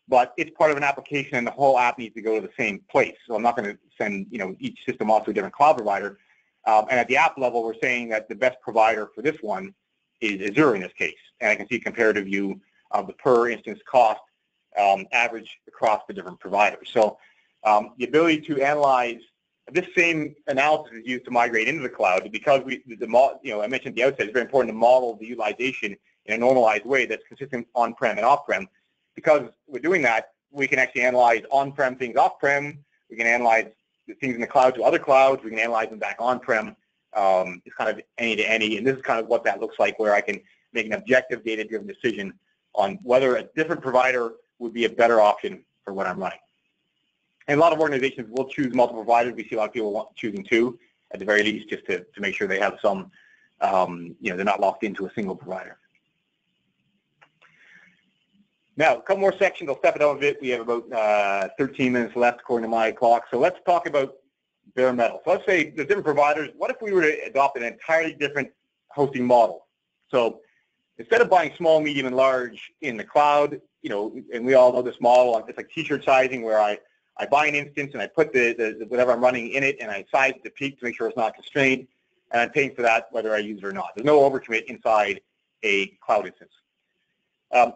But it's part of an application, and the whole app needs to go to the same place. So I'm not going to send each system off to a different cloud provider. And at the app level, we're saying that the best provider for this one is Azure in this case. And I can see a comparative view of the per instance cost average across the different providers. So the ability to analyze this same analysis is used to migrate into the cloud because I mentioned at the outset, it's very important to model the utilization in a normalized way that's consistent on-prem and off-prem. Because we're doing that, we can actually analyze on-prem things off-prem. We can analyze the things in the cloud to other clouds. We can analyze them back on-prem. It's kind of any to any, and this is kind of what that looks like, where I can make an objective data-driven decision on whether a different provider would be a better option for what I'm running. And a lot of organizations will choose multiple providers. We see a lot of people choosing two, at the very least, just to make sure they have some, they're not locked into a single provider. Now, a couple more sections. I'll step it out a bit. We have about 13 minutes left according to my clock. So let's talk about bare metal. So let's say there's different providers. What if we were to adopt an entirely different hosting model? So instead of buying small, medium, and large in the cloud, and we all know this model, it's like t-shirt sizing, where I buy an instance and I put the whatever I'm running in it, and I size the peak to make sure it's not constrained, and I'm paying for that whether I use it or not. There's no overcommit inside a cloud instance.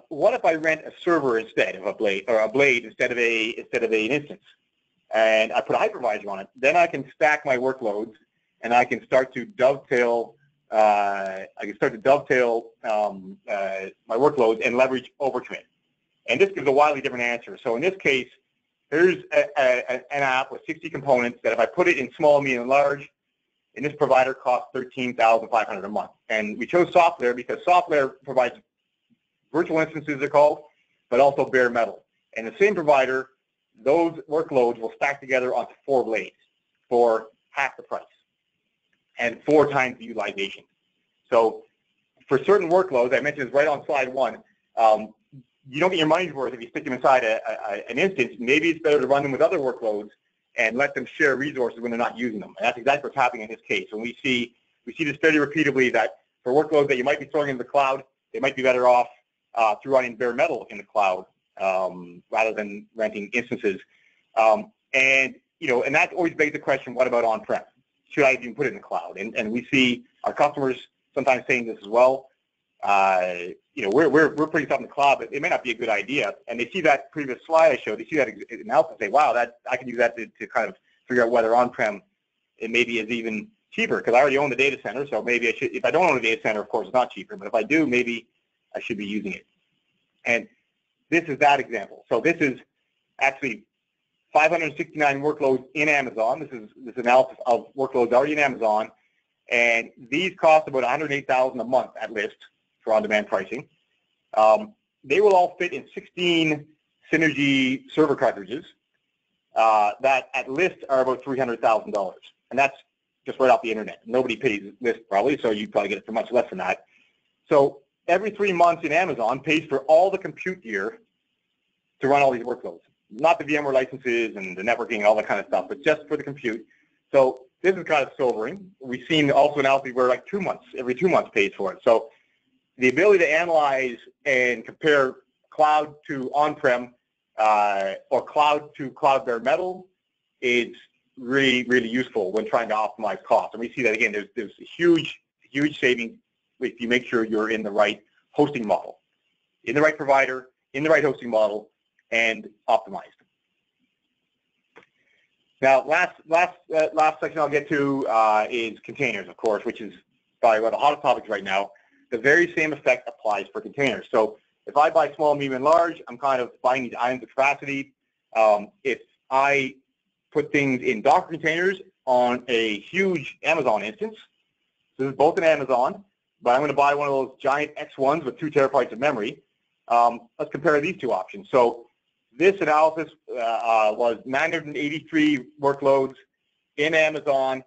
What if I rent a server instead of a blade instead of an instance, and I put a hypervisor on it? Then I can stack my workloads, and I can start to dovetail. My workloads and leverage overcommit. And this gives a wildly different answer. So in this case, here's an app with 60 components that if I put it in small, medium, and large, and this provider costs $13,500 a month. And we chose software because software provides virtual instances, they're called, but also bare metal. And the same provider, those workloads will stack together onto 4 blades for half the price and 4 times the utilization. So for certain workloads, I mentioned this right on slide 1, you don't get your money's worth if you stick them inside an instance. Maybe it's better to run them with other workloads and let them share resources when they're not using them. And that's exactly what's happening in this case. And we see this fairly repeatedly, that for workloads that you might be throwing into the cloud, they might be better off through running bare metal in the cloud rather than renting instances. And that always begs the question, what about on-prem? Should I even put it in the cloud? And we see our customers sometimes saying this as well. We're pretty tough in the cloud, but it may not be a good idea. And they see that previous slide I showed. They see that analysis and say, wow, I can use that to kind of figure out whether on-prem it maybe is even cheaper, because I already own the data center. So maybe I should. If I don't own a data center, of course, it's not cheaper. But if I do, maybe I should be using it. And this is that example. So this is actually 569 workloads in Amazon. This is analysis of workloads already in Amazon. And these cost about $108,000 a month at list for on-demand pricing. They will all fit in 16 Synergy server cartridges that at list are about $300,000. And that's just right off the internet. Nobody pays list probably, so you probably get it for much less than that. So every 3 months in Amazon pays for all the compute gear to run all these workloads. Not the VMware licenses and the networking and all that kind of stuff, but just for the compute. So this is kind of sobering. We've seen also analysis where like every 2 months pays for it. So the ability to analyze and compare cloud to on-prem or cloud to cloud bare metal is really, really useful when trying to optimize costs. And we see that again, there's a huge saving if you make sure you're in the right hosting model, in the right provider, in the right hosting model, and optimized. Now, last section I'll get to is containers, of course, which is probably one of the hottest topics right now. The very same effect applies for containers. So if I buy small, medium, and large, I'm kind of buying these items of capacity. If I put things in Docker containers on a huge Amazon instance, so this is both in Amazon, but I'm going to buy one of those giant X1s with 2 terabytes of memory. Let's compare these 2 options. So this analysis was 983 workloads in Amazon,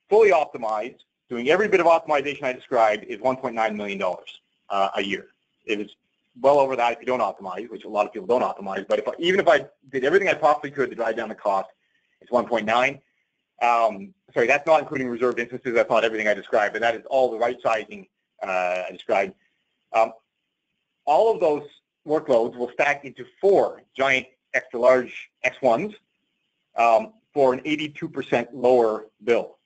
fully optimized, doing every bit of optimization I described, is $1.9 million a year. It is well over that if you don't optimize, which a lot of people don't optimize. But even if I did everything I possibly could to drive down the cost, it's 1.9. Sorry, that's not including reserved instances. That's not everything I described, but that is all the right sizing I described. All of those workloads will stack into 4 giant extra large X1s for an 82% lower bill.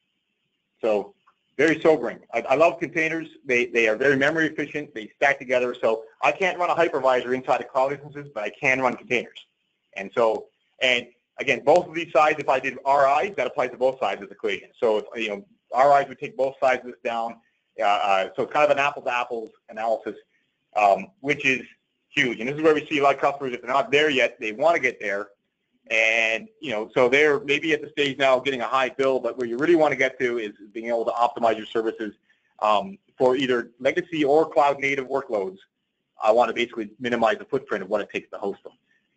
So very sobering. I love containers. They are very memory efficient. They stack together. So I can't run a hypervisor inside of cloud instances, but I can run containers. And so, and again, both of these sides, if I did RIs, that applies to both sides of the equation. So if, you know, RIs would take both sides of this down. So it's kind of an apples to apples analysis, which is huge. And this is where we see a lot of customers, if they're not there yet, they want to get there. And, you know, so they're maybe at the stage now of getting a high bill, but where you really want to get to is being able to optimize your services for either legacy or cloud native workloads. I want to basically minimize the footprint of what it takes to host them.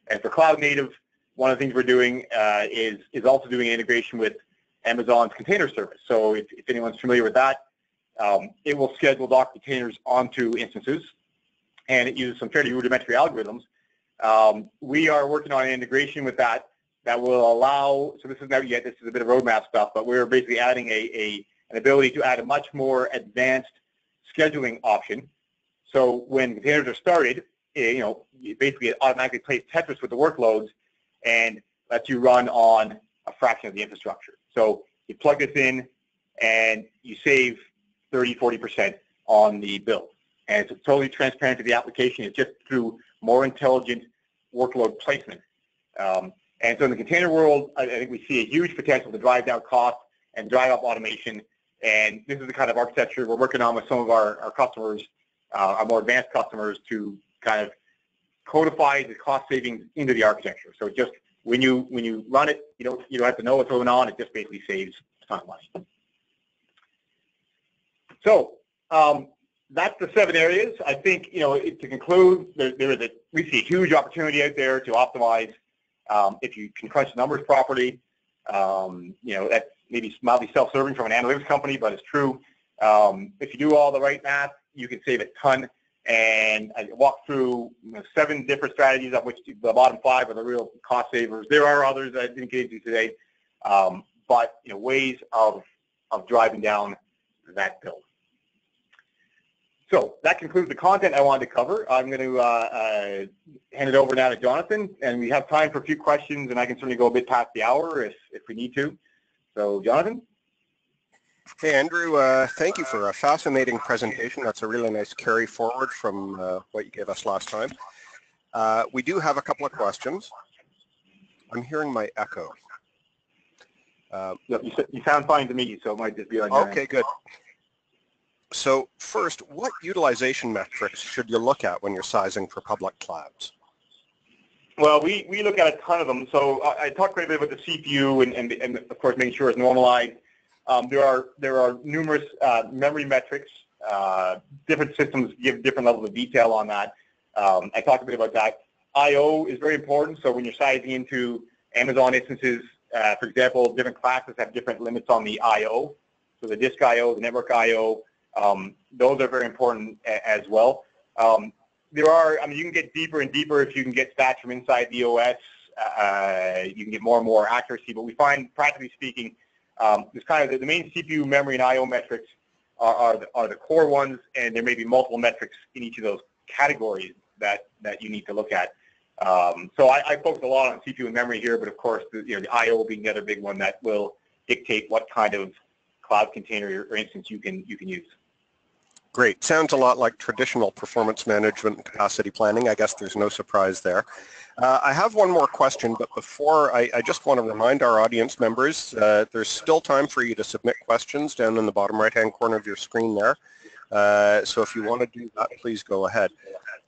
And for cloud native, one of the things we're doing is also doing integration with Amazon's container service. So if anyone's familiar with that, it will schedule Docker containers onto instances, and it uses some fairly rudimentary algorithms. We are working on an integration with that will allow, so this is not yet, this is a bit of roadmap stuff, but we're basically adding an ability to add a much more advanced scheduling option. So when containers are started, you know, basically it automatically plays Tetris with the workloads and lets you run on a fraction of the infrastructure. So you plug this in and you save 30–40% on the bill. And it's totally transparent to the application. It's just through more intelligent workload placement. And so in the container world, I think we see a huge potential to drive down cost and drive up automation. And this is the kind of architecture we're working on with some of our customers, our more advanced customers, to kind of codify the cost savings into the architecture. So just when you run it, you don't have to know what's going on. It just basically saves a ton of money. So that's the 7 areas. I think, you know, to conclude, we see a huge opportunity out there to optimize if you can crunch the numbers properly. You know, that's maybe mildly self-serving from an analytics company, but it's true. If you do all the right math, you can save a ton. And I walked through 7 different strategies, of which the bottom 5 are the real cost savers. There are others that I didn't get into today, but, you know, ways of driving down that bill. So that concludes the content I wanted to cover. I'm going to hand it over now to Jonathan, and we have time for a few questions, and I can certainly go a bit past the hour if we need to. So, Jonathan? Hey, Andrew, thank you for a fascinating presentation. That's a really nice carry forward from what you gave us last time. We do have a couple of questions. I'm hearing my echo. You sound fine to me, so it might just be on your end. Okay, good. So first, what utilization metrics should you look at when you're sizing for public clouds? Well, we look at a ton of them. So I talked quite a bit about the CPU and of course making sure it's normalized. There are numerous memory metrics. Different systems give different levels of detail on that. I talked a bit about that. I/O is very important. So when you're sizing into Amazon instances, for example, different classes have different limits on the I/O. So the disk I/O, the network I/O, those are very important as well. There are, I mean, you can get deeper and deeper if you can get stats from inside the OS. You can get more and more accuracy, but we find, practically speaking, it's kind of the main CPU, memory, and I/O metrics are the core ones, and there may be multiple metrics in each of those categories that you need to look at. So I focus a lot on CPU and memory here, but of course, the I/O being the other big one that will dictate what kind of cloud container or instance you can use. Great. Sounds a lot like traditional performance management and capacity planning. I guess there's no surprise there. I have one more question, but before I just want to remind our audience members, there's still time for you to submit questions down in the bottom right-hand corner of your screen there. So if you want to do that, please go ahead.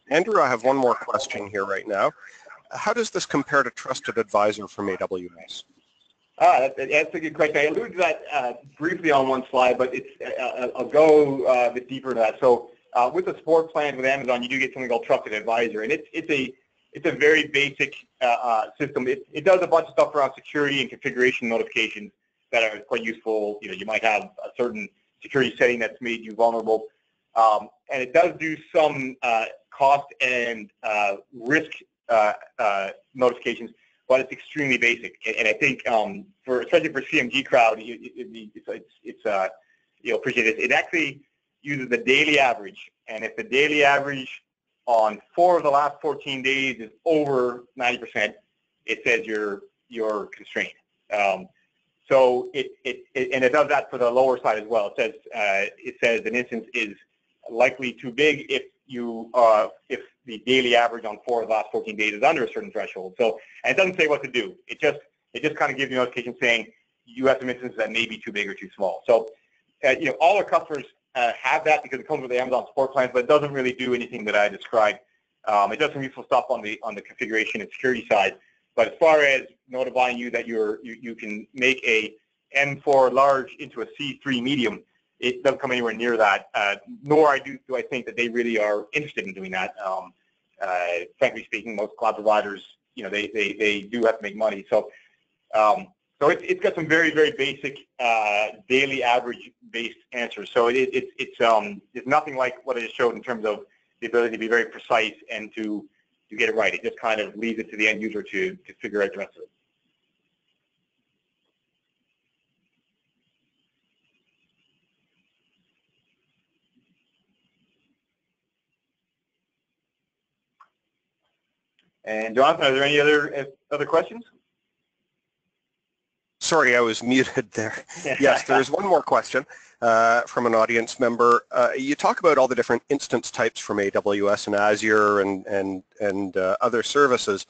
Andrew, I have one more question here right now. How does this compare to Trusted Advisor from AWS? That's a good question. I alluded to that briefly on one slide, but I'll go a bit deeper into that. So with the support plan with Amazon, you do get something called Trusted Advisor, and it's a very basic system. It does a bunch of stuff around security and configuration notifications that are quite useful. You might have a certain security setting that's made you vulnerable, and it does do some cost and risk notifications, but it's extremely basic. And I think especially for CMG crowd, you'll appreciate it. It actually uses the daily average, and if the daily average on 4 of the last 14 days is over 90%, it says you're constrained. So it does that for the lower side as well. It says an instance is likely too big if the daily average on 4 of the last 14 days is under a certain threshold. So, and it doesn't say what to do. It just kind of gives you a notification saying you have some instances that may be too big or too small. So, all our customers have that because it comes with the Amazon support plans, but it doesn't really do anything that I described. It does some useful stuff on the configuration and security side. But as far as notifying you that you can make a M4 large into a C3 medium, it doesn't come anywhere near that. Nor do I think that they really are interested in doing that. Frankly speaking, most cloud providers, they do have to make money. So, it's got some very, very basic daily average based answers. So it's nothing like what I just showed in terms of the ability to be very precise and to get it right. It just kind of leaves it to the end user to figure out the rest of it. And Jonathan, are there any other questions? Sorry, I was muted there. Yes, there's one more question from an audience member. You talk about all the different instance types from AWS and Azure and other services.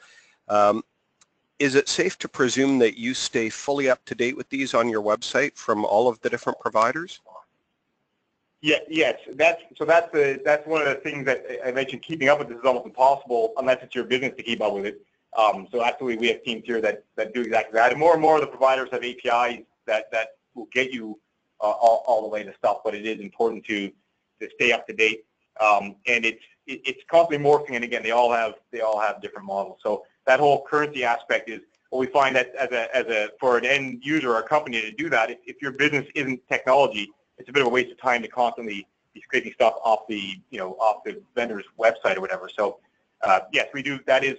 Is it safe to presume that you stay fully up to date with these on your website from all of the different providers? Yeah, yes, that's one of the things that I mentioned. Keeping up with this is almost impossible unless it's your business to keep up with it. So absolutely, we have teams here that do exactly that. And more of the providers have APIs that will get you all the way to stuff. But it is important to stay up to date. And it's constantly morphing. And again, they all have different models. So that whole currency aspect is what we find that for an end user or a company to do that. If your business isn't technology, it's a bit of a waste of time to constantly be scraping stuff off the vendor's website or whatever. So yes, we do. That is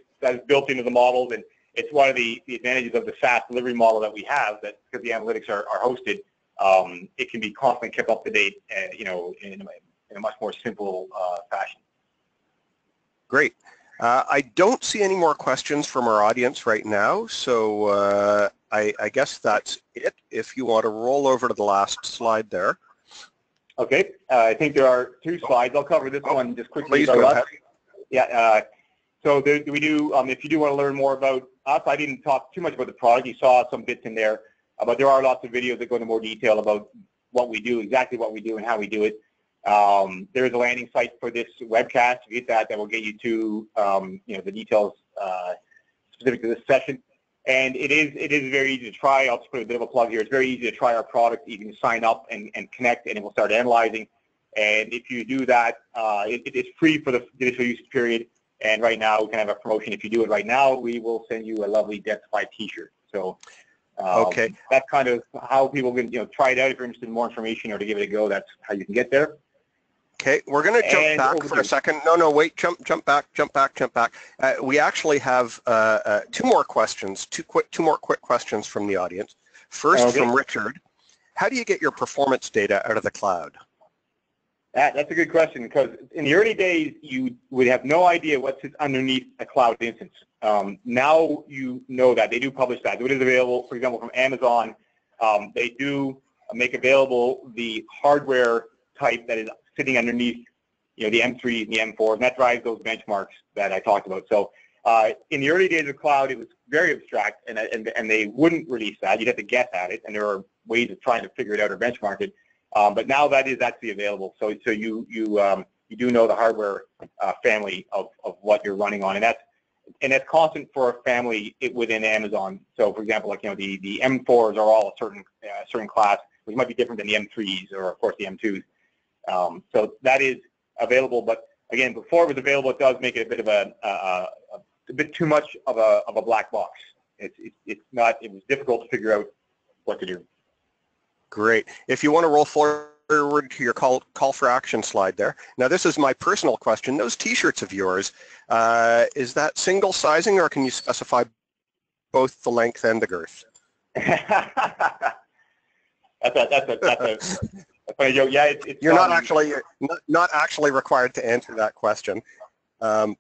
built into the models, and it's one of the advantages of the SaaS delivery model that we have. That because the analytics are hosted, it can be constantly kept up to date, in a much more simple fashion. Great. I don't see any more questions from our audience right now, so I guess that's it. If you want to roll over to the last slide there. Okay. I think there are 2 slides. I'll cover this one just quickly. Please go ahead. Yeah. So if you do want to learn more about us, I didn't talk too much about the product. You saw some bits in there, but there are lots of videos that go into more detail about what we do, exactly what we do, and how we do it. There is a landing site for this webcast. If you get that will get you to the details specific to this session. And it is very easy to try. I'll just put a bit of a plug here. It's very easy to try our product. You can sign up and connect, and it will start analyzing. And if you do that, it's free for the initial use period. And right now, we can have a promotion. If you do it right now, we will send you a lovely Densify T-shirt. So okay, that's kind of how people can try it out. If you're interested in more information or to give it a go, that's how you can get there. Okay, we're going to jump back for a second. No, wait, jump back. We actually have 2 more questions, two more quick questions from the audience. First, from Richard, how do you get your performance data out of the cloud? That's a good question, because in the early days, you would have no idea what sits underneath a cloud instance. Now you know that. They do publish that. It is available, for example, from Amazon. They do make available the hardware type that is sitting underneath, the M3s and the M4s, and that drives those benchmarks that I talked about. So in the early days of cloud, it was very abstract, and they wouldn't release that. You'd have to guess at it, and there are ways of trying to figure it out or benchmark it. But now that is actually available. So you do know the hardware family of what you're running on, and that's constant for a family within Amazon. So for example, like the M4s are all a certain class, which might be different than the M3s or of course the M2s. So that is available, but again, before it was available, it does make it a bit of a bit too much of a black box. It was difficult to figure out what to do. Great. If you want to roll forward to your call for action slide there. Now, this is my personal question. Those T-shirts of yours, is that single sizing, or can you specify both the length and the girth? That's a funny joke. Yeah, you're not actually required to answer that question. Yeah,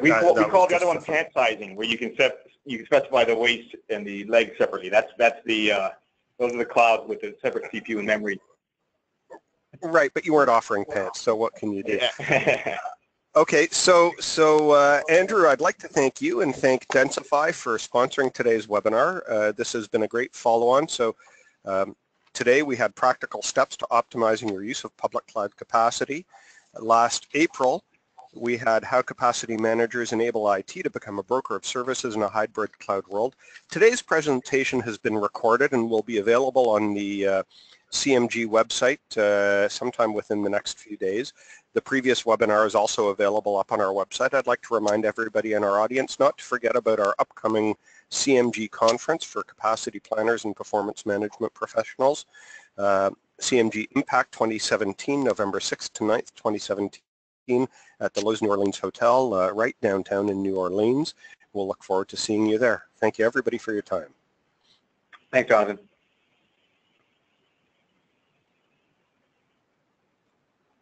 we call the other one pant sizing, where you can you can specify the waist and the leg separately. That's the those are the clouds with the separate CPU and memory. Right, but you weren't offering pants, so what can you do? Yeah. Okay, so Andrew, I'd like to thank you and thank Densify for sponsoring today's webinar. This has been a great follow-on. So today we had practical steps to optimizing your use of public cloud capacity. Last April, we had how capacity managers enable IT to become a broker of services in a hybrid cloud world. Today's presentation has been recorded and will be available on the CMG website sometime within the next few days. The previous webinar is also available up on our website. I'd like to remind everybody in our audience not to forget about our upcoming CMG conference for capacity planners and performance management professionals. CMG Impact 2017, November 6th to 9th, 2017 at the Loews New Orleans Hotel, right downtown in New Orleans. We'll look forward to seeing you there. Thank you everybody for your time. Thanks, Jonathan.